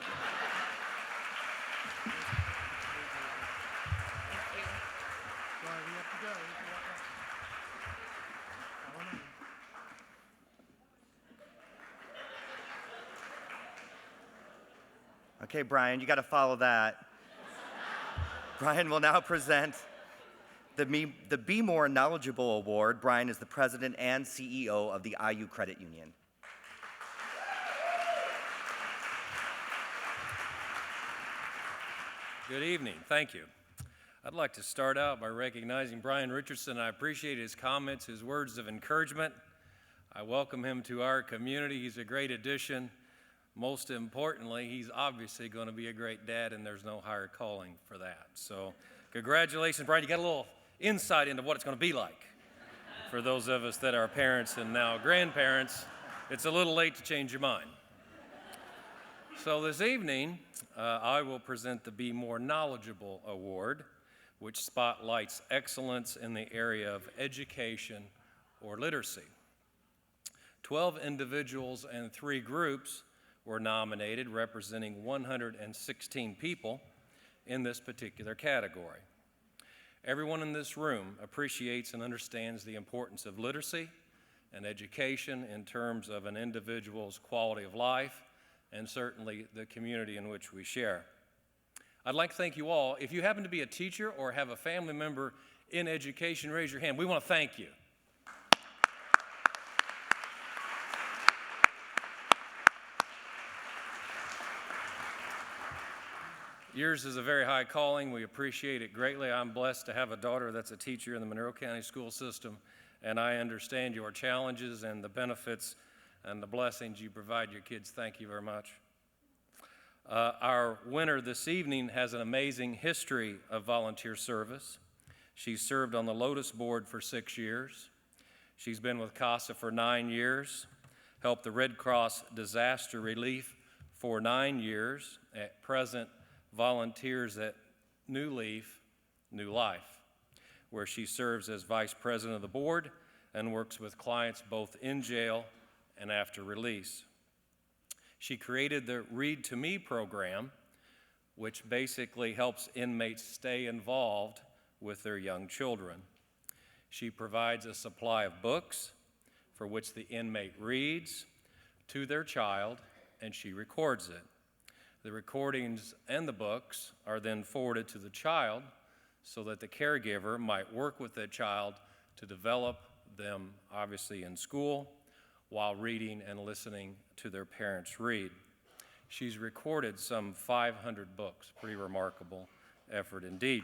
you. Sorry, we have to go. Okay, Brian, you got to follow that. Brian will now present the Be More Knowledgeable Award. Brian is the president and CEO of the IU Credit Union. Good evening. Thank you. I'd like to start out by recognizing Brian Richardson. I appreciate his comments, his words of encouragement. I welcome him to our community. He's a great addition. Most importantly, he's obviously going to be a great dad, and there's no higher calling for that. So congratulations, Brian. You got a little insight into what it's going to be like for those of us that are parents and now grandparents. It's a little late to change your mind. So this evening, I will present the Be More Knowledgeable Award, which spotlights excellence in the area of education or literacy. 12 individuals and 3 groups were nominated, representing 116 people in this particular category. Everyone in this room appreciates and understands the importance of literacy and education in terms of an individual's quality of life and certainly the community in which we share. I'd like to thank you all. If you happen to be a teacher or have a family member in education, raise your hand. We want to thank you. Yours is a very high calling. We appreciate it greatly. I'm blessed to have a daughter that's a teacher in the Monroe County school system, and I understand your challenges and the benefits and the blessings you provide your kids. Thank you very much. Our winner this evening has an amazing history of volunteer service. She served on the Lotus Board for 6 years. She's been with CASA for 9 years, helped the Red Cross Disaster Relief for 9 years. At present, volunteers at New Leaf, New Life, where she serves as vice president of the board and works with clients both in jail and after release. She created the Read to Me program, which basically helps inmates stay involved with their young children. She provides a supply of books for which the inmate reads to their child, and she records it. The recordings and the books are then forwarded to the child so that the caregiver might work with the child to develop them, obviously in school, while reading and listening to their parents read. She's recorded some 500 books, pretty remarkable effort indeed.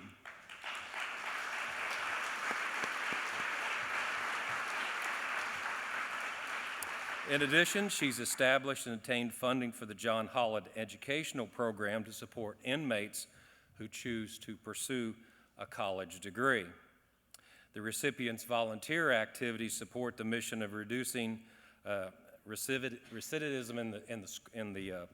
In addition, she's established and obtained funding for the John Holland Educational Program to support inmates who choose to pursue a college degree. The recipient's volunteer activities support the mission of reducing recidivism in the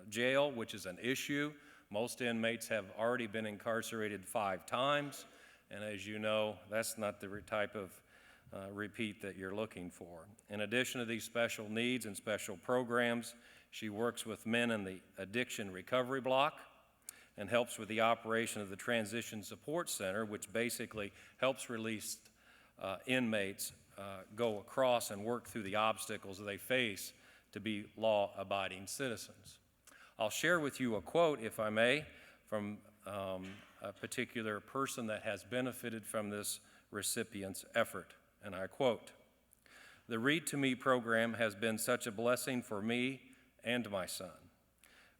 jail, which is an issue. Most inmates have already been incarcerated 5 times, and as you know, that's not the type of repeat that you're looking for. In addition to these special needs and special programs, she works with men in the addiction recovery block and helps with the operation of the Transition Support Center, which basically helps released inmates go across and work through the obstacles that they face to be law-abiding citizens. I'll share with you a quote, if I may, from a particular person that has benefited from this recipient's effort, and I quote, "The Read to Me program has been such a blessing for me and my son.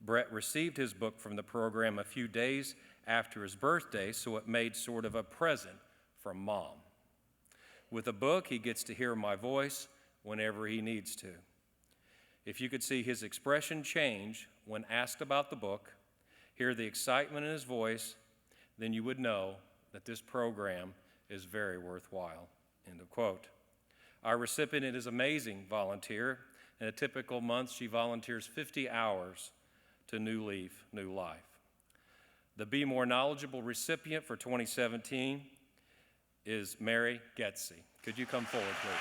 Brett received his book from the program a few days after his birthday, so it made sort of a present from Mom. With a book, he gets to hear my voice whenever he needs to. If you could see his expression change when asked about the book, hear the excitement in his voice, then you would know that this program is very worthwhile." End of quote. Our recipient is an amazing volunteer. In a typical month, she volunteers 50 hours to New Leaf, New Life. The Be More Knowledgeable recipient for 2017 is Mary Goetze. Could you come forward, please?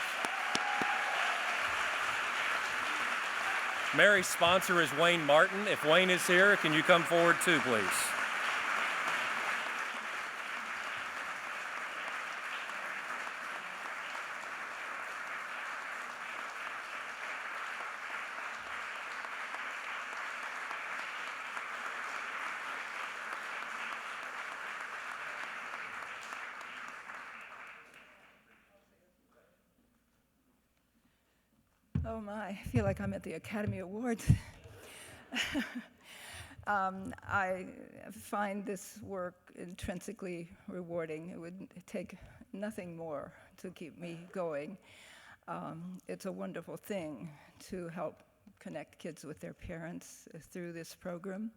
Mary's sponsor is Wayne Martin. If Wayne is here, can you come forward too, please? Oh my, I feel like I'm at the Academy Awards. I find this work intrinsically rewarding. It would take nothing more to keep me going. It's a wonderful thing to help connect kids with their parents through this program.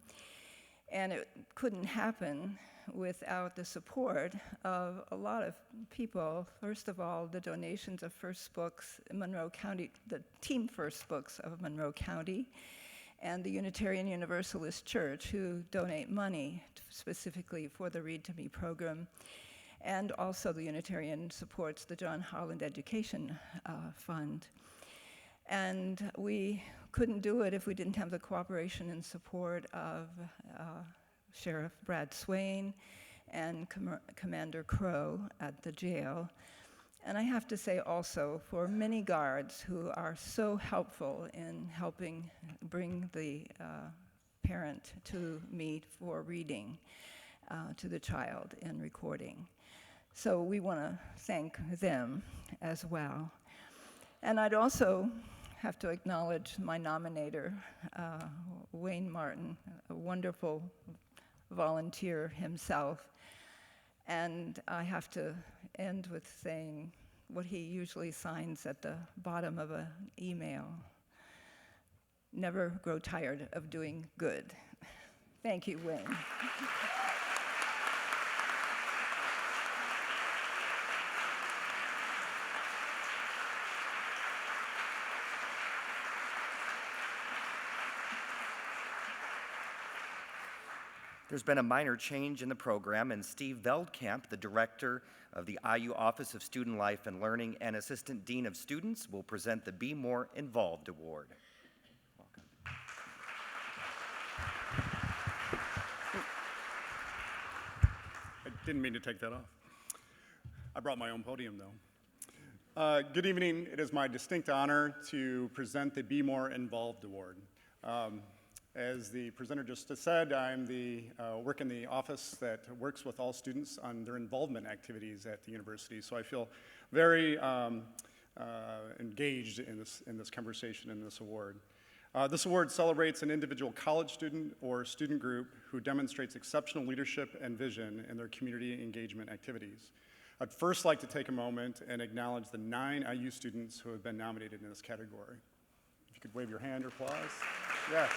And it couldn't happen without the support of a lot of people. First of all, the donations of First Books in Monroe County, the team First Books of Monroe County, and the Unitarian Universalist Church, who donate money specifically for the Read to Me program. And also the Unitarian supports the John Holland Education Fund. And we couldn't do it if we didn't have the cooperation and support of Sheriff Brad Swain and Commander Crow at the jail. And I have to say also for many guards who are so helpful in helping bring the parent to me for reading to the child and recording. So we want to thank them as well. And I'd also have to acknowledge my nominator, Wayne Martin, a wonderful volunteer himself. And I have to end with saying what he usually signs at the bottom of an email: never grow tired of doing good. Thank you, Wayne. There's been a minor change in the program, and Steve Veldkamp, the director of the IU Office of Student Life and Learning and Assistant Dean of Students, will present the Be More Involved Award. Welcome. I didn't mean to take that off. I brought my own podium, though. Good evening. It is my distinct honor to present the Be More Involved Award. As the presenter just said, I'm work in the office that works with all students on their involvement activities at the university. So I feel very engaged in this conversation and this award. This award celebrates an individual college student or student group who demonstrates exceptional leadership and vision in their community engagement activities. I'd first like to take a moment and acknowledge the 9 IU students who have been nominated in this category. If you could wave your hand or applause. Yes.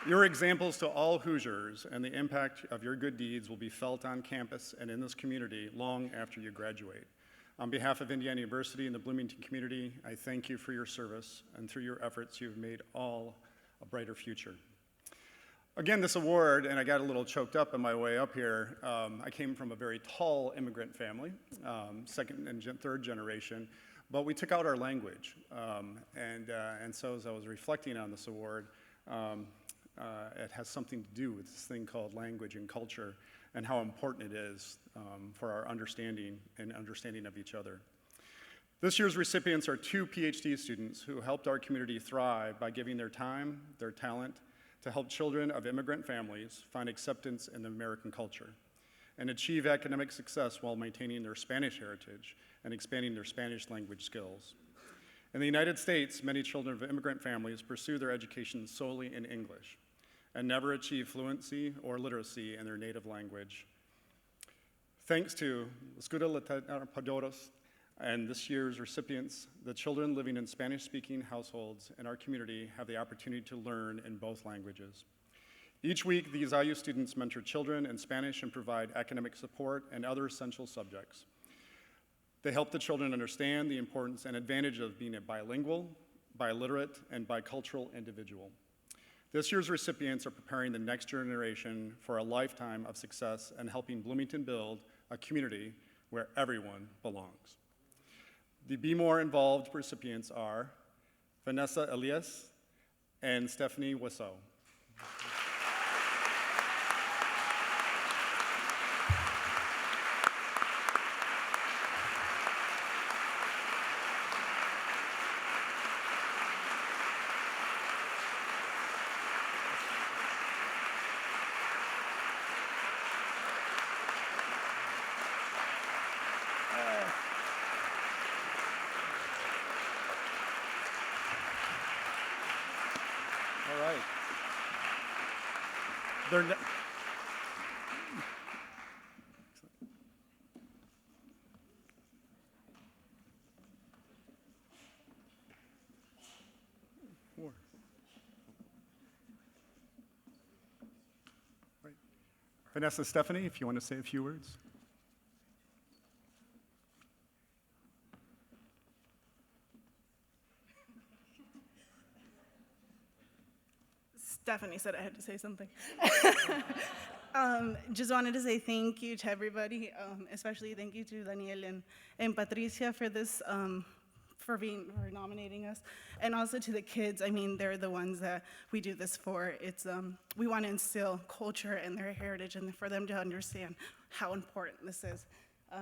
Your examples to all Hoosiers and the impact of your good deeds will be felt on campus and in this community long after you graduate. On behalf of Indiana University and the Bloomington community, I thank you for your service, and through your efforts, you've made all a brighter future. Again, this award, and I got a little choked up on my way up here, I came from a very tall immigrant family, second and third generation, but we took out our language. And so as I was reflecting on this award, it has something to do with this thing called language and culture and how important it is for our understanding and understanding of each other. This year's recipients are 2 PhD students who helped our community thrive by giving their time, their talent, to help children of immigrant families find acceptance in the American culture and achieve academic success while maintaining their Spanish heritage and expanding their Spanish language skills. In the United States, many children of immigrant families pursue their education solely in English and never achieve fluency or literacy in their native language. Thanks to Escuelita Todos and this year's recipients, the children living in Spanish-speaking households in our community have the opportunity to learn in both languages. Each week, these IU students mentor children in Spanish and provide academic support and other essential subjects. They help the children understand the importance and advantage of being a bilingual, biliterate, and bicultural individual. This year's recipients are preparing the next generation for a lifetime of success and helping Bloomington build a community where everyone belongs. The Be More Involved recipients are Vanessa, Elias, and Stephanie Huerzo. They're Vanessa, Stephanie, if you want to say a few words. Stephanie said I had to say something. Just wanted to say thank you to everybody, especially thank you to Daniel and Patricia for this, for nominating us, and also to the kids. I mean, they're the ones that we do this for. It's we want to instill culture and their heritage, and for them to understand how important this is.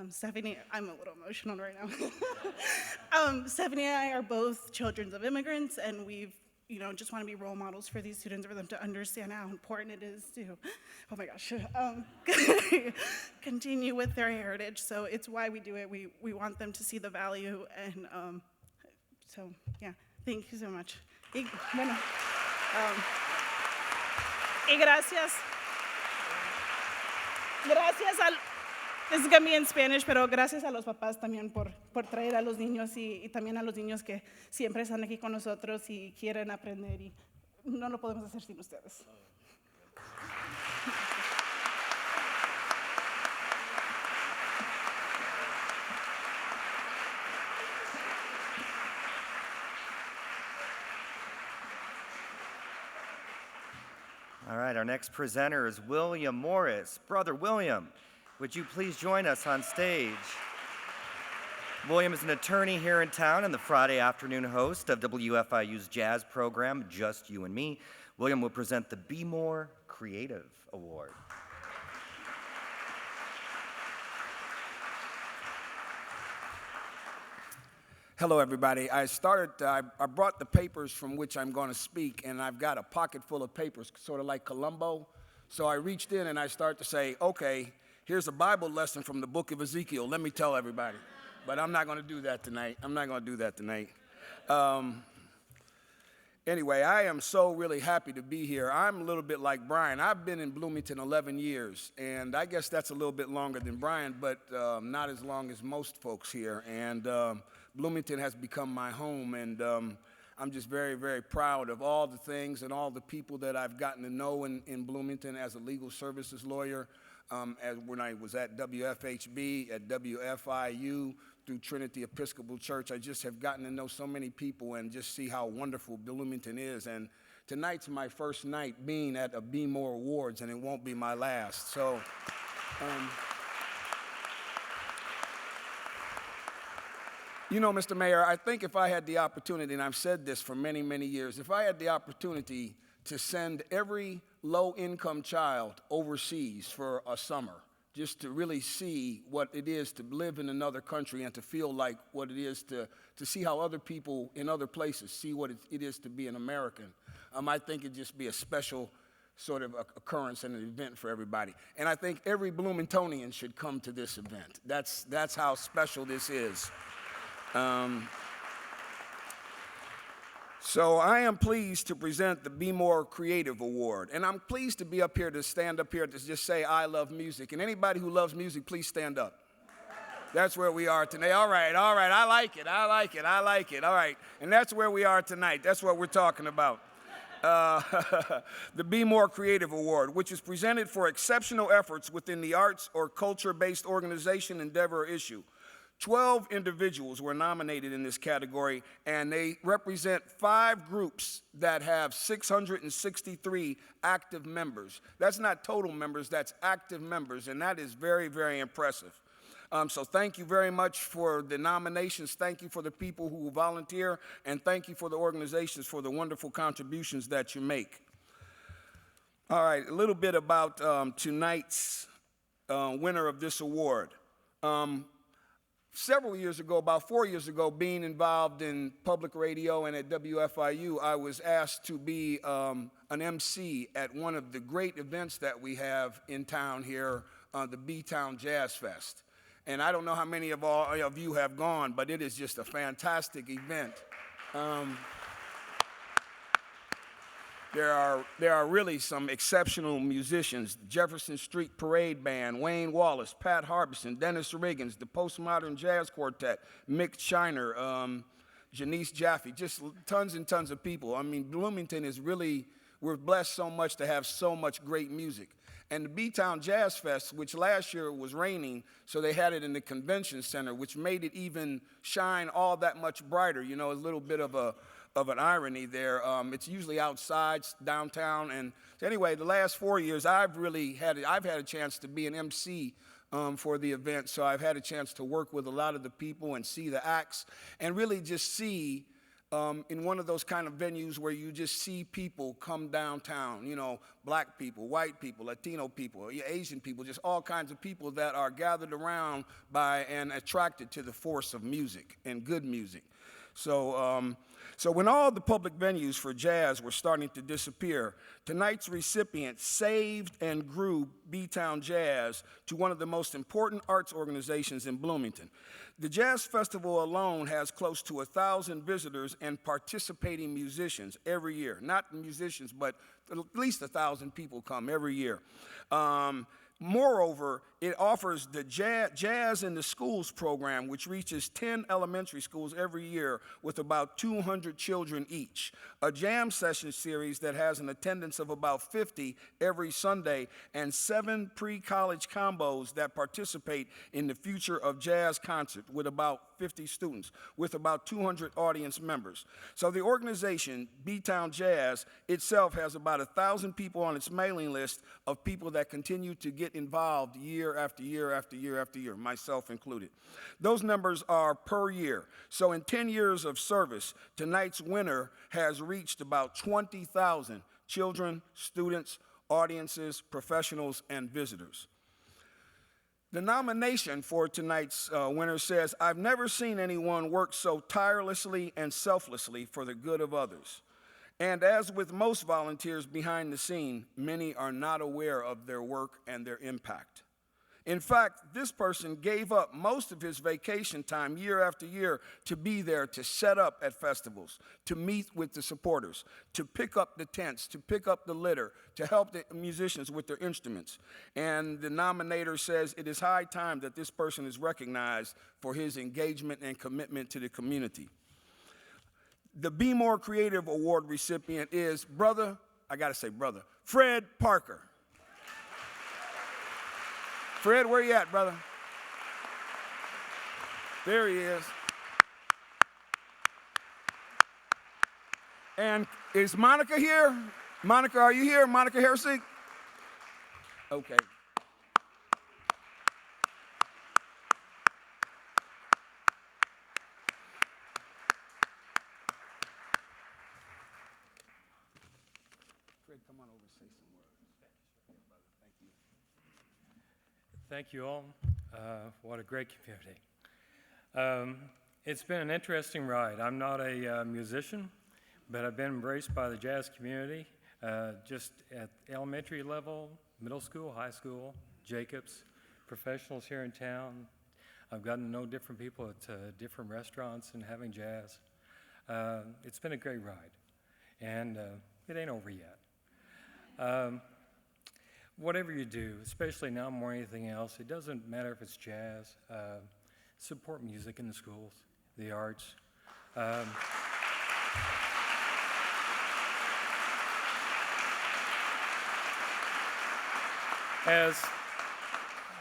Stephanie, I'm a little emotional right now. Stephanie and I are both children of immigrants, and we've just want to be role models for these students, for them to understand how important it is to, oh my gosh, continue with their heritage. So it's why we do it. We want them to see the value, and so yeah, thank you so much. Y gracias. Gracias this is going to be in Spanish, pero gracias a los papás también por por traer a los niños y también a los niños que siempre están aquí con nosotros y quieren aprender y no lo podemos hacer sin ustedes. All right, our next presenter is William Morris. Brother William, would you please join us on stage? William is an attorney here in town and the Friday afternoon host of WFIU's jazz program, Just You and Me. William will present the Be More Creative Award. Hello, everybody. I brought the papers from which I'm going to speak, and I've got a pocket full of papers, sort of like Columbo. So I reached in and I started to say, okay, here's a Bible lesson from the book of Ezekiel. Let me tell everybody. But I'm not going to do that tonight. Anyway, I am so really happy to be here. I'm a little bit like Brian. I've been in Bloomington 11 years, and I guess that's a little bit longer than Brian, but not as long as most folks here. And Bloomington has become my home, and I'm just very, very proud of all the things and all the people that I've gotten to know in Bloomington as a legal services lawyer, as when I was at WFHB, at WFIU, through Trinity Episcopal Church. I just have gotten to know so many people and just see how wonderful Bloomington is. And tonight's my first night being at a Be More Awards, and it won't be my last. So. You know, Mr. Mayor, I think if I had the opportunity, and I've said this for many, many years, if I had the opportunity to send every low-income child overseas for a summer, just to really see what it is to live in another country and to feel like what it is to see how other people in other places see what it is to be an American, I think it'd just be a special sort of occurrence and an event for everybody. And I think every Bloomingtonian should come to this event. That's how special this is. So I am pleased to present the Be More Creative Award. And I'm pleased to be up here, to stand up here to just say I love music. And anybody who loves music, please stand up. That's where we are today. All right. I like it. All right. And that's where we are tonight. That's what we're talking about. The Be More Creative Award, which is presented for exceptional efforts within the arts or culture-based organization, endeavor, or issue. 12 individuals were nominated in this category, and they represent 5 groups that have 663 active members. That's not total members, that's active members, and that is very, very impressive. So thank you very much for the nominations. Thank you for the people who volunteer, and thank you for the organizations for the wonderful contributions that you make. All right, a little bit about tonight's winner of this award. Several years ago, about 4 years ago, being involved in public radio and at WFIU, I was asked to be an MC at one of the great events that we have in town here, the B-Town Jazz Fest. And I don't know how many of you have gone, but it is just a fantastic event. There are really some exceptional musicians: Jefferson Street Parade Band, Wayne Wallace, Pat Harbison, Dennis Riggins, the Postmodern Jazz Quartet, Mick Shiner, Janice Jaffe, just tons and tons of people. I mean, Bloomington is really, we're blessed so much to have so much great music. And the B-Town Jazz Fest, which last year was raining, so they had it in the convention center, which made it even shine all that much brighter. You know, a little bit of an irony there. It's usually outside, downtown, and so anyway, the last 4 years, I've had a chance to be an MC for the event, so I've had a chance to work with a lot of the people and see the acts, and really just see in one of those kind of venues where you just see people come downtown, you know, black people, white people, Latino people, Asian people, just all kinds of people that are gathered around by and attracted to the force of music and good music. So when all the public venues for jazz were starting to disappear, tonight's recipient saved and grew B-Town Jazz to one of the most important arts organizations in Bloomington. The Jazz Festival alone has close to 1,000 visitors and participating musicians every year. Not musicians, but at least 1,000 people come every year. Moreover, it offers the Jazz in the Schools program, which reaches 10 elementary schools every year with about 200 children each. A jam session series that has an attendance of about 50 every Sunday, and 7 pre-college combos that participate in the Future of Jazz concert with about 50 students, with about 200 audience members. So the organization, B-Town Jazz, itself has about 1,000 people on its mailing list of people that continue to get involved year after year after year after year, myself included. Those numbers are per year. So in 10 years of service, tonight's winner has reached about 20,000 children, students, audiences, professionals, and visitors. The nomination for tonight's winner says, "I've never seen anyone work so tirelessly and selflessly for the good of others. And as with most volunteers behind the scene, many are not aware of their work and their impact. In fact, this person gave up most of his vacation time year after year to be there to set up at festivals, to meet with the supporters, to pick up the tents, to pick up the litter, to help the musicians with their instruments." And the nominator says it is high time that this person is recognized for his engagement and commitment to the community. The Be More Creative Award recipient is Fred Parker. Fred, where you at, brother? There he is. And is Monica here? Monica, are you here? Monica Hersig? Okay. Fred, come on over and say some words. Thank you. Thank you all. What a great community. It's been an interesting ride. I'm not a musician, but I've been embraced by the jazz community just at elementary level, middle school, high school, Jacobs, professionals here in town. I've gotten to know different people at different restaurants and having jazz. It's been a great ride, and it ain't over yet. Whatever you do, especially now more than anything else, it doesn't matter if it's jazz, support music in the schools, the arts. As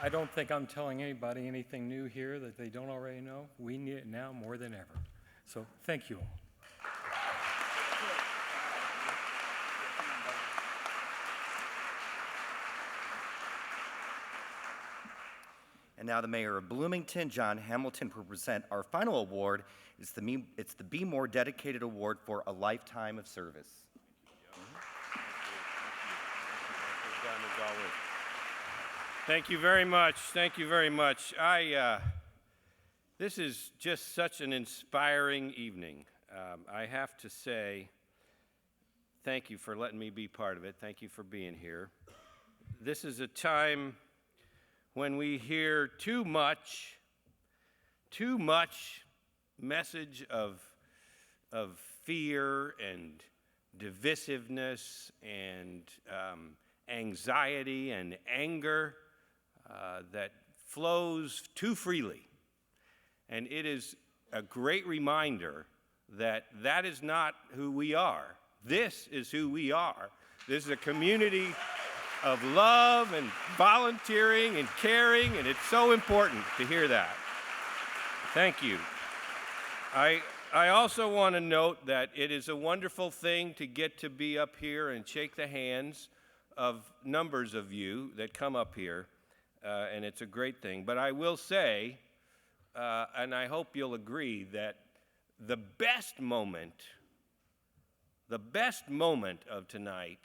I don't think I'm telling anybody anything new here that they don't already know, we need it now more than ever. So thank you all. And now the mayor of Bloomington, John Hamilton, will present our final award. It's the Be More Dedicated Award for a Lifetime of Service. Thank you very much. Thank you very much. This is just such an inspiring evening. I have to say, thank you for letting me be part of it. Thank you for being here. This is a time when we hear too much message of fear and divisiveness and anxiety and anger that flows too freely. And it is a great reminder that that is not who we are. This is who we are. This is a community of love and volunteering and caring, and it's so important to hear that. Thank you. I also want to note that it is a wonderful thing to get to be up here and shake the hands of numbers of you that come up here, and it's a great thing. But I will say, and I hope you'll agree, that the best moment of tonight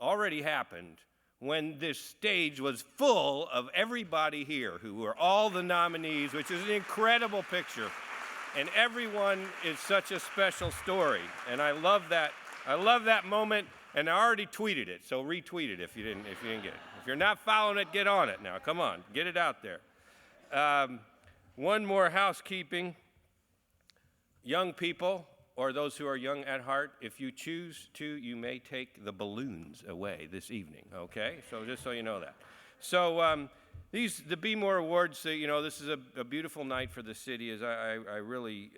already happened when this stage was full of everybody here who were all the nominees, which is an incredible picture. And everyone is such a special story. And I love that moment, and I already tweeted it, so retweet it if you didn't get it. If you're not following it, get on it now. Come on, get it out there. One more housekeeping. Young people, or those who are young at heart, if you choose to, you may take the balloons away this evening, okay? So just so you know that. So the Be More Awards, you know, this is a beautiful night for the city. As I really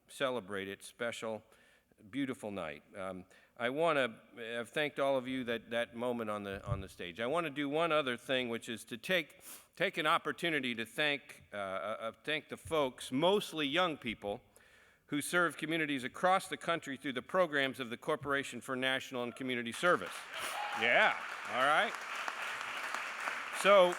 celebrate it, special, beautiful night. I want to have thanked all of you that moment on the stage. I want to do one other thing, which is to take an opportunity to thank the folks, mostly young people, who serve communities across the country through the programs of the Corporation for National and Community Service. Yeah, all right. So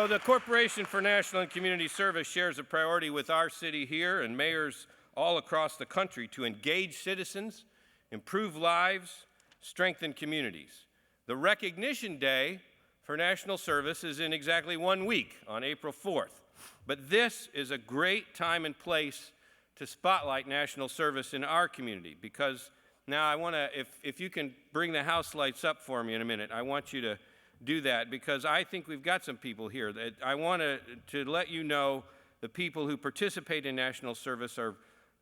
the Corporation for National and Community Service shares a priority with our city here and mayors all across the country to engage citizens, improve lives, strengthen communities. The recognition day for national service is in exactly 1 week, on April 4th. But this is a great time and place to spotlight national service in our community, because now I want to, if you can bring the house lights up for me in a minute, I want you to do that, because I think we've got some people here that I want to let you know the people who participate in national service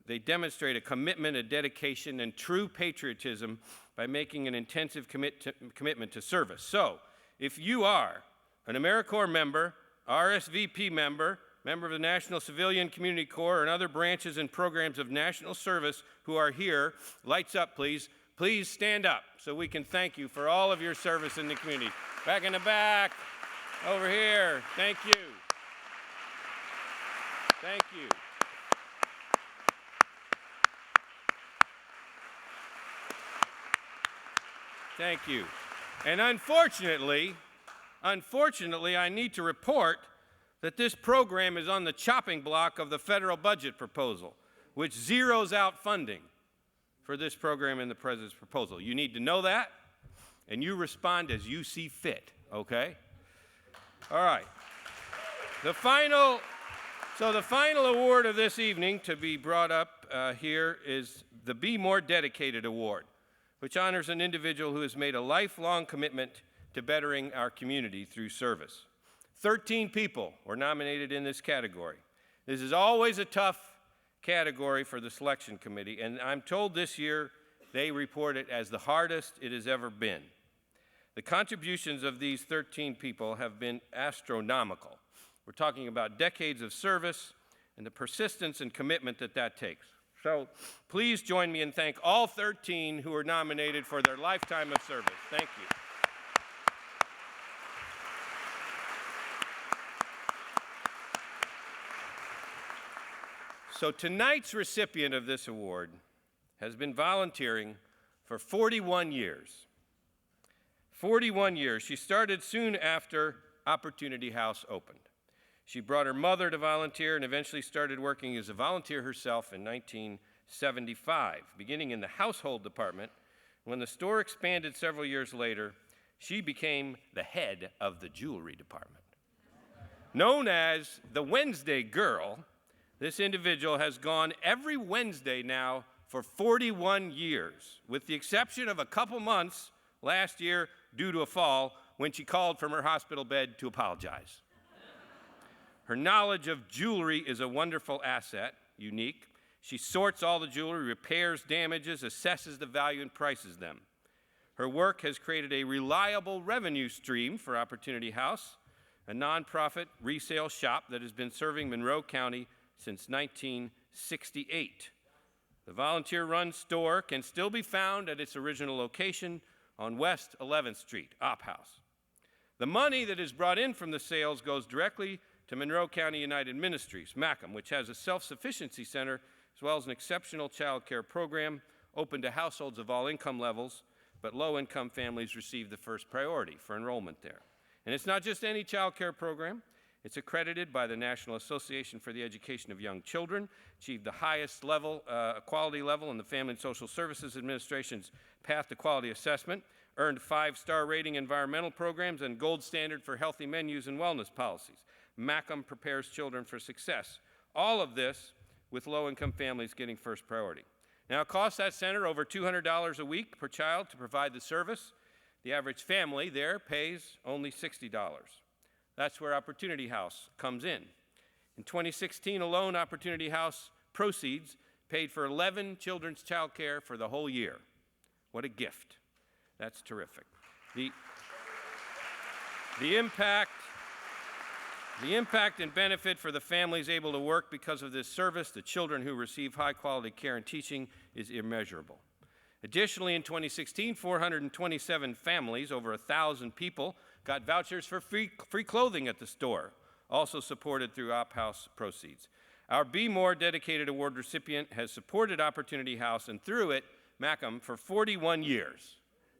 they demonstrate a commitment, a dedication, and true patriotism by making an intensive commitment to service. So, if you are an AmeriCorps member, RSVP member of the National Civilian Community Corps, and other branches and programs of national service who are here, lights up, please. Please stand up so we can thank you for all of your service in the community. Back in the back, over here, thank you. Thank you. Thank you. And unfortunately, I need to report that this program is on the chopping block of the federal budget proposal, which zeroes out funding for this program in the president's proposal. You need to know that, and you respond as you see fit, okay? All right. The final award of this evening to be brought up here is the Be More Dedicated Award, which honors an individual who has made a lifelong commitment to bettering our community through service. 13 people were nominated in this category. This is always a tough category for the selection committee, and I'm told this year they report it as the hardest it has ever been. The contributions of these 13 people have been astronomical. We're talking about decades of service and the persistence and commitment that takes. So please join me and thank all 13 who were nominated for their lifetime of service. Thank you. So tonight's recipient of this award has been volunteering for 41 years. 41 years. She started soon after Opportunity House opened. She brought her mother to volunteer and eventually started working as a volunteer herself in 1975, beginning in the household department. When the store expanded several years later, she became the head of the jewelry department. Known as the Wednesday Girl, this individual has gone every Wednesday now for 41 years, with the exception of a couple months last year due to a fall when she called from her hospital bed to apologize. Her knowledge of jewelry is a wonderful asset, unique. She sorts all the jewelry, repairs damages, assesses the value, and prices them. Her work has created a reliable revenue stream for Opportunity House, a nonprofit resale shop that has been serving Monroe County since 1968. The volunteer-run store can still be found at its original location on West 11th Street, Op House. The money that is brought in from the sales goes directly to Monroe County United Ministries, MACM, which has a self-sufficiency center as well as an exceptional child care program open to households of all income levels, but low-income families receive the first priority for enrollment there. And it's not just any child care program. It's accredited by the National Association for the Education of Young Children, achieved the highest level, quality level in the Family and Social Services Administration's Path to Quality Assessment, earned 5-star rating environmental programs and gold standard for healthy menus and wellness policies. MACM prepares children for success. All of this with low-income families getting first priority. Now, it costs that center over $200 a week per child to provide the service. The average family there pays only $60. That's where Opportunity House comes in. In 2016 alone, Opportunity House proceeds paid for 11 children's child care for the whole year. What a gift. That's terrific. The impact and benefit for the families able to work because of this service, the children who receive high-quality care and teaching, is immeasurable. Additionally, in 2016, 427 families, over 1,000 people, got vouchers for free clothing at the store, also supported through Op House proceeds. Our Be More dedicated award recipient has supported Opportunity House and through it, Macomb, for 41 years.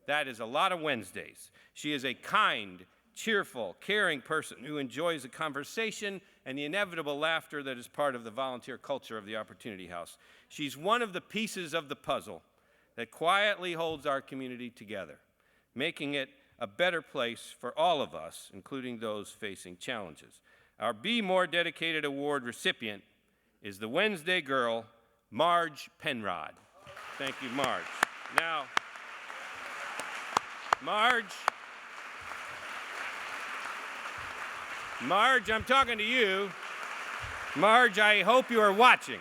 That is a lot of Wednesdays. She is a kind, cheerful, caring person who enjoys the conversation and the inevitable laughter that is part of the volunteer culture of the Opportunity House. She's one of the pieces of the puzzle that quietly holds our community together, making it a better place for all of us, including those facing challenges. Our Be More dedicated award recipient is the Wednesday girl, Marge Penrod. Thank you, Marge. Now, Marge, I'm talking to you. Marge, I hope you are watching.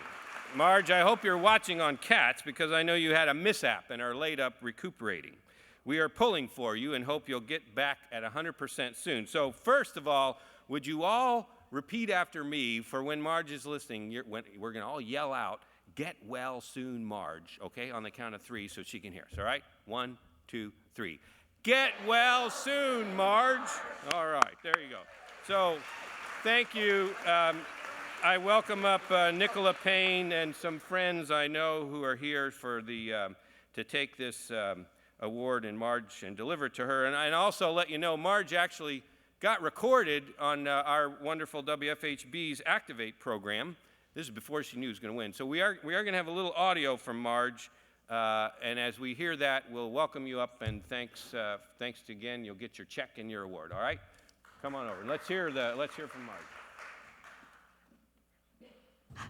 Marge, I hope you're watching on Cats because I know you had a mishap and are laid up recuperating. We are pulling for you and hope you'll get back at 100% soon. So first of all, would you all repeat after me for when Marge is listening? We're going to all yell out, "Get well soon, Marge," okay, on the count of 3 so she can hear us, all right? 1, 2, 3. Get well soon, Marge. All right, there you go. So thank you. I welcome up Nicola Payne and some friends I know who are here for to take this award and Marge and deliver it to her. And also let you know, Marge actually got recorded on our wonderful WFHB's Activate program. This is before she knew she was going to win. So we are going to have a little audio from Marge. And as we hear that, we'll welcome you up. And thanks again. You'll get your check and your award. All right, come on over. Let's hear from Marge.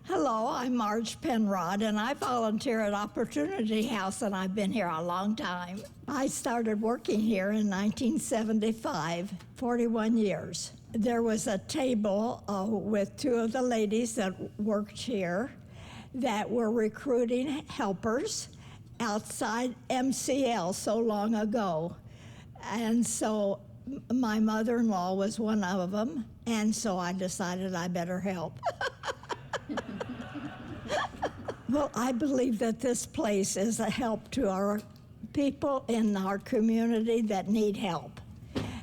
Hello, I'm Marge Penrod, and I volunteer at Opportunity House, and I've been here a long time. I started working here in 1975, 41 years. There was a table with 2 of the ladies that worked here that were recruiting helpers outside MCL so long ago. And so my mother-in-law was one of them, and so I decided I better help. Well, I believe that this place is a help to our people in our community that need help.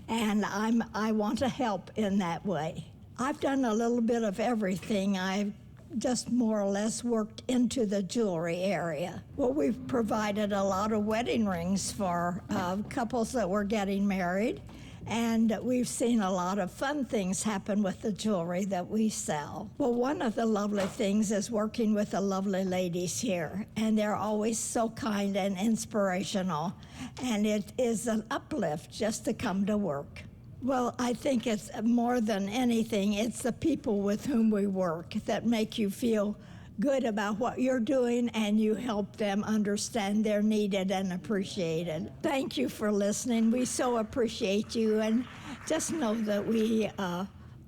And I want to help in that way. I've done a little bit of everything. I've just more or less worked into the jewelry area. Well, we've provided a lot of wedding rings for couples that were getting married. And we've seen a lot of fun things happen with the jewelry that we sell. Well, one of the lovely things is working with the lovely ladies here, and they're always so kind and inspirational, and it is an uplift just to come to work. Well, I think it's more than anything, it's the people with whom we work that make you feel good about what you're doing, and you help them understand they're needed and appreciated. Thank you for listening. We so appreciate you, and just know that we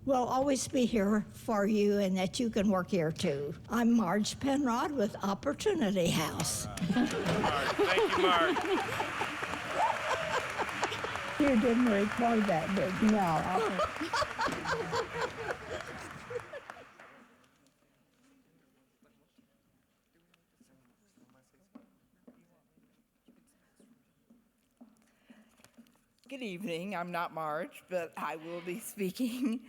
will always be here for you and that you can work here too. I'm Marge Penrod with Opportunity House. Marge. Thank you, Marge. You didn't record that, did you? No. Good evening. I'm not Marge, but I will be speaking.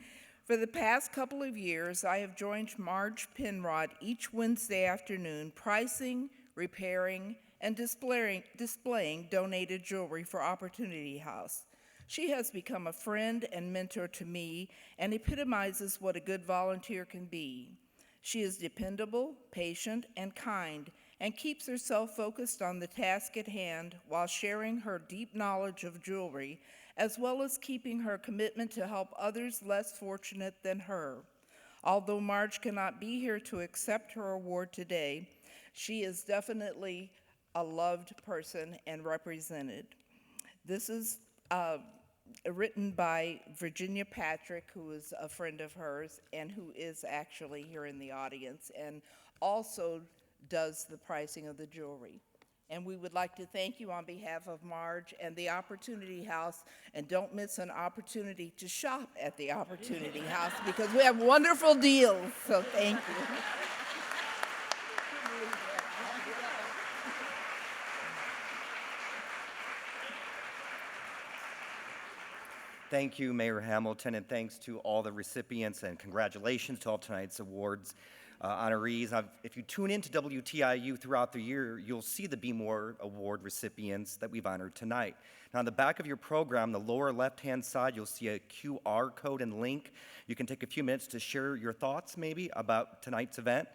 For the past couple of years, I have joined Marge Penrod each Wednesday afternoon, pricing, repairing, and displaying donated jewelry for Opportunity House. She has become a friend and mentor to me and epitomizes what a good volunteer can be. She is dependable, patient, and kind, and keeps herself focused on the task at hand while sharing her deep knowledge of jewelry, as well as keeping her commitment to help others less fortunate than her. Although Marge cannot be here to accept her award today, she is definitely a loved person and represented. This is written by Virginia Patrick, who is a friend of hers and who is actually here in the audience, and also does the pricing of the jewelry. And we would like to thank you on behalf of Marge and the Opportunity House. And don't miss an opportunity to shop at the Opportunity House because we have wonderful deals. So thank you. Thank you, Mayor Hamilton, and thanks to all the recipients, and congratulations to all tonight's awards honorees. If you tune into WTIU throughout the year, you'll see the Be More Award recipients that we've honored tonight. Now, on the back of your program, the lower left-hand side, you'll see a QR code and link. You can take a few minutes to share your thoughts, maybe, about tonight's event.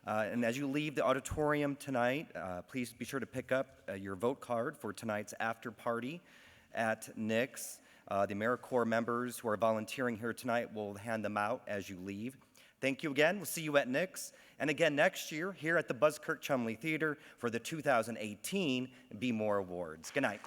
And as you leave the auditorium tonight, please be sure to pick up your vote card for tonight's after party at Nick's. The AmeriCorps members who are volunteering here tonight will hand them out as you leave. Thank you again. We'll see you at Nick's. And again next year here at the Buzzkirk Chumley Theater for the 2018 Be More Awards. Good night.